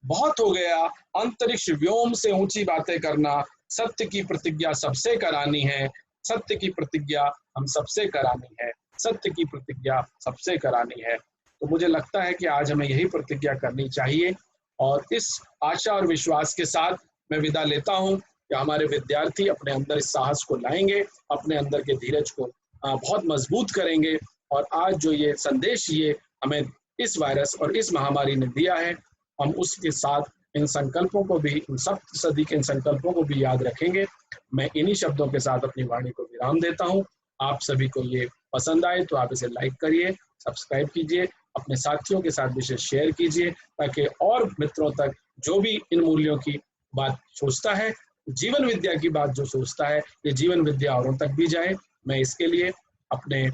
बहुत हो गया अंतरिक्ष व्योम से ऊंची बातें करना, सत्य की प्रतिज्ञा सबसे करानी है, सत्य की प्रतिज्ञा हम सबसे करानी है, सत्य की प्रतिज्ञा सबसे करानी है। तो मुझे लगता है कि आज हमें यही प्रतिज्ञा करनी चाहिए और इस आशा और विश्वास के साथ मैं विदा लेता हूं कि हमारे विद्यार्थी अपने अंदर इस साहस को लाएंगे, अपने अंदर के धीरज को बहुत मजबूत करेंगे और आज जो ये संदेश ये हमें इस वायरस और इस महामारी ने दिया है, हम उसके साथ इन संकल्पों को भी, इन सप्तसदी के इन संकल्पों को भी याद रखेंगे। मैं इन्हीं शब्दों के साथ अपनी वाणी को विराम देता हूं। आप सभी को ये पसंद आए तो आप इसे लाइक करिए, सब्सक्राइब कीजिए, अपने साथियों के साथ भी इसे शेयर कीजिए ताकि और मित्रों तक जो भी इन मूल्यों की बात सोचता है, जीवन विद्या की बात जो सोचता है, ये जीवन विद्या औरों तक भी जाए। मैं इसके लिए अपने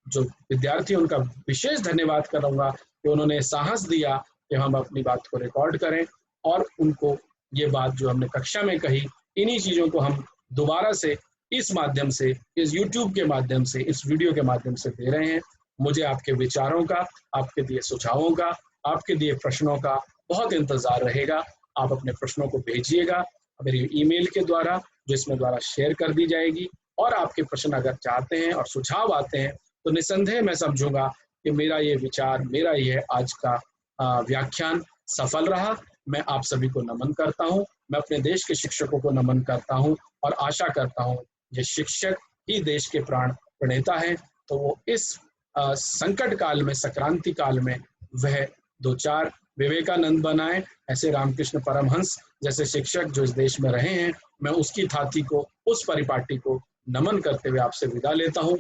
जो विद्यार्थी उनका विशेष धन्यवाद करूंगा कि उन्होंने साहस दिया कि हम अपनी बात को रिकॉर्ड करें और उनको ये बात जो हमने कक्षा में कही, इन्हीं चीज़ों को हम दोबारा से इस माध्यम से, इस YouTube के माध्यम से, इस वीडियो के माध्यम से दे रहे हैं। मुझे आपके विचारों का, आपके दिए सुझावों का, आपके दिए प्रश्नों का बहुत इंतजार रहेगा। आप अपने प्रश्नों को भेजिएगा मेरी ईमेल के द्वारा, जो इसमें द्वारा शेयर कर दी जाएगी। और आपके प्रश्न अगर चाहते हैं और सुझाव आते हैं तो निसंदेह मैं समझूंगा कि मेरा ये विचार, मेरा ये आज का व्याख्यान सफल रहा। मैं आप सभी को नमन करता हूँ, मैं अपने देश के शिक्षकों को नमन करता हूँ और आशा करता हूँ ये शिक्षक ही देश के प्राण प्रणेता है, तो वो इस संकट काल में, संक्रांति काल में वह दो चार विवेकानंद बनाए, ऐसे रामकृष्ण परमहंस जैसे शिक्षक जो इस देश में रहे हैं। मैं उसकी थाती को, उस परिपाटी को नमन करते हुए आपसे विदा लेता हूँ।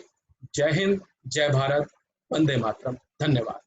जय हिंद, जय भारत, वंदे मातरम। धन्यवाद।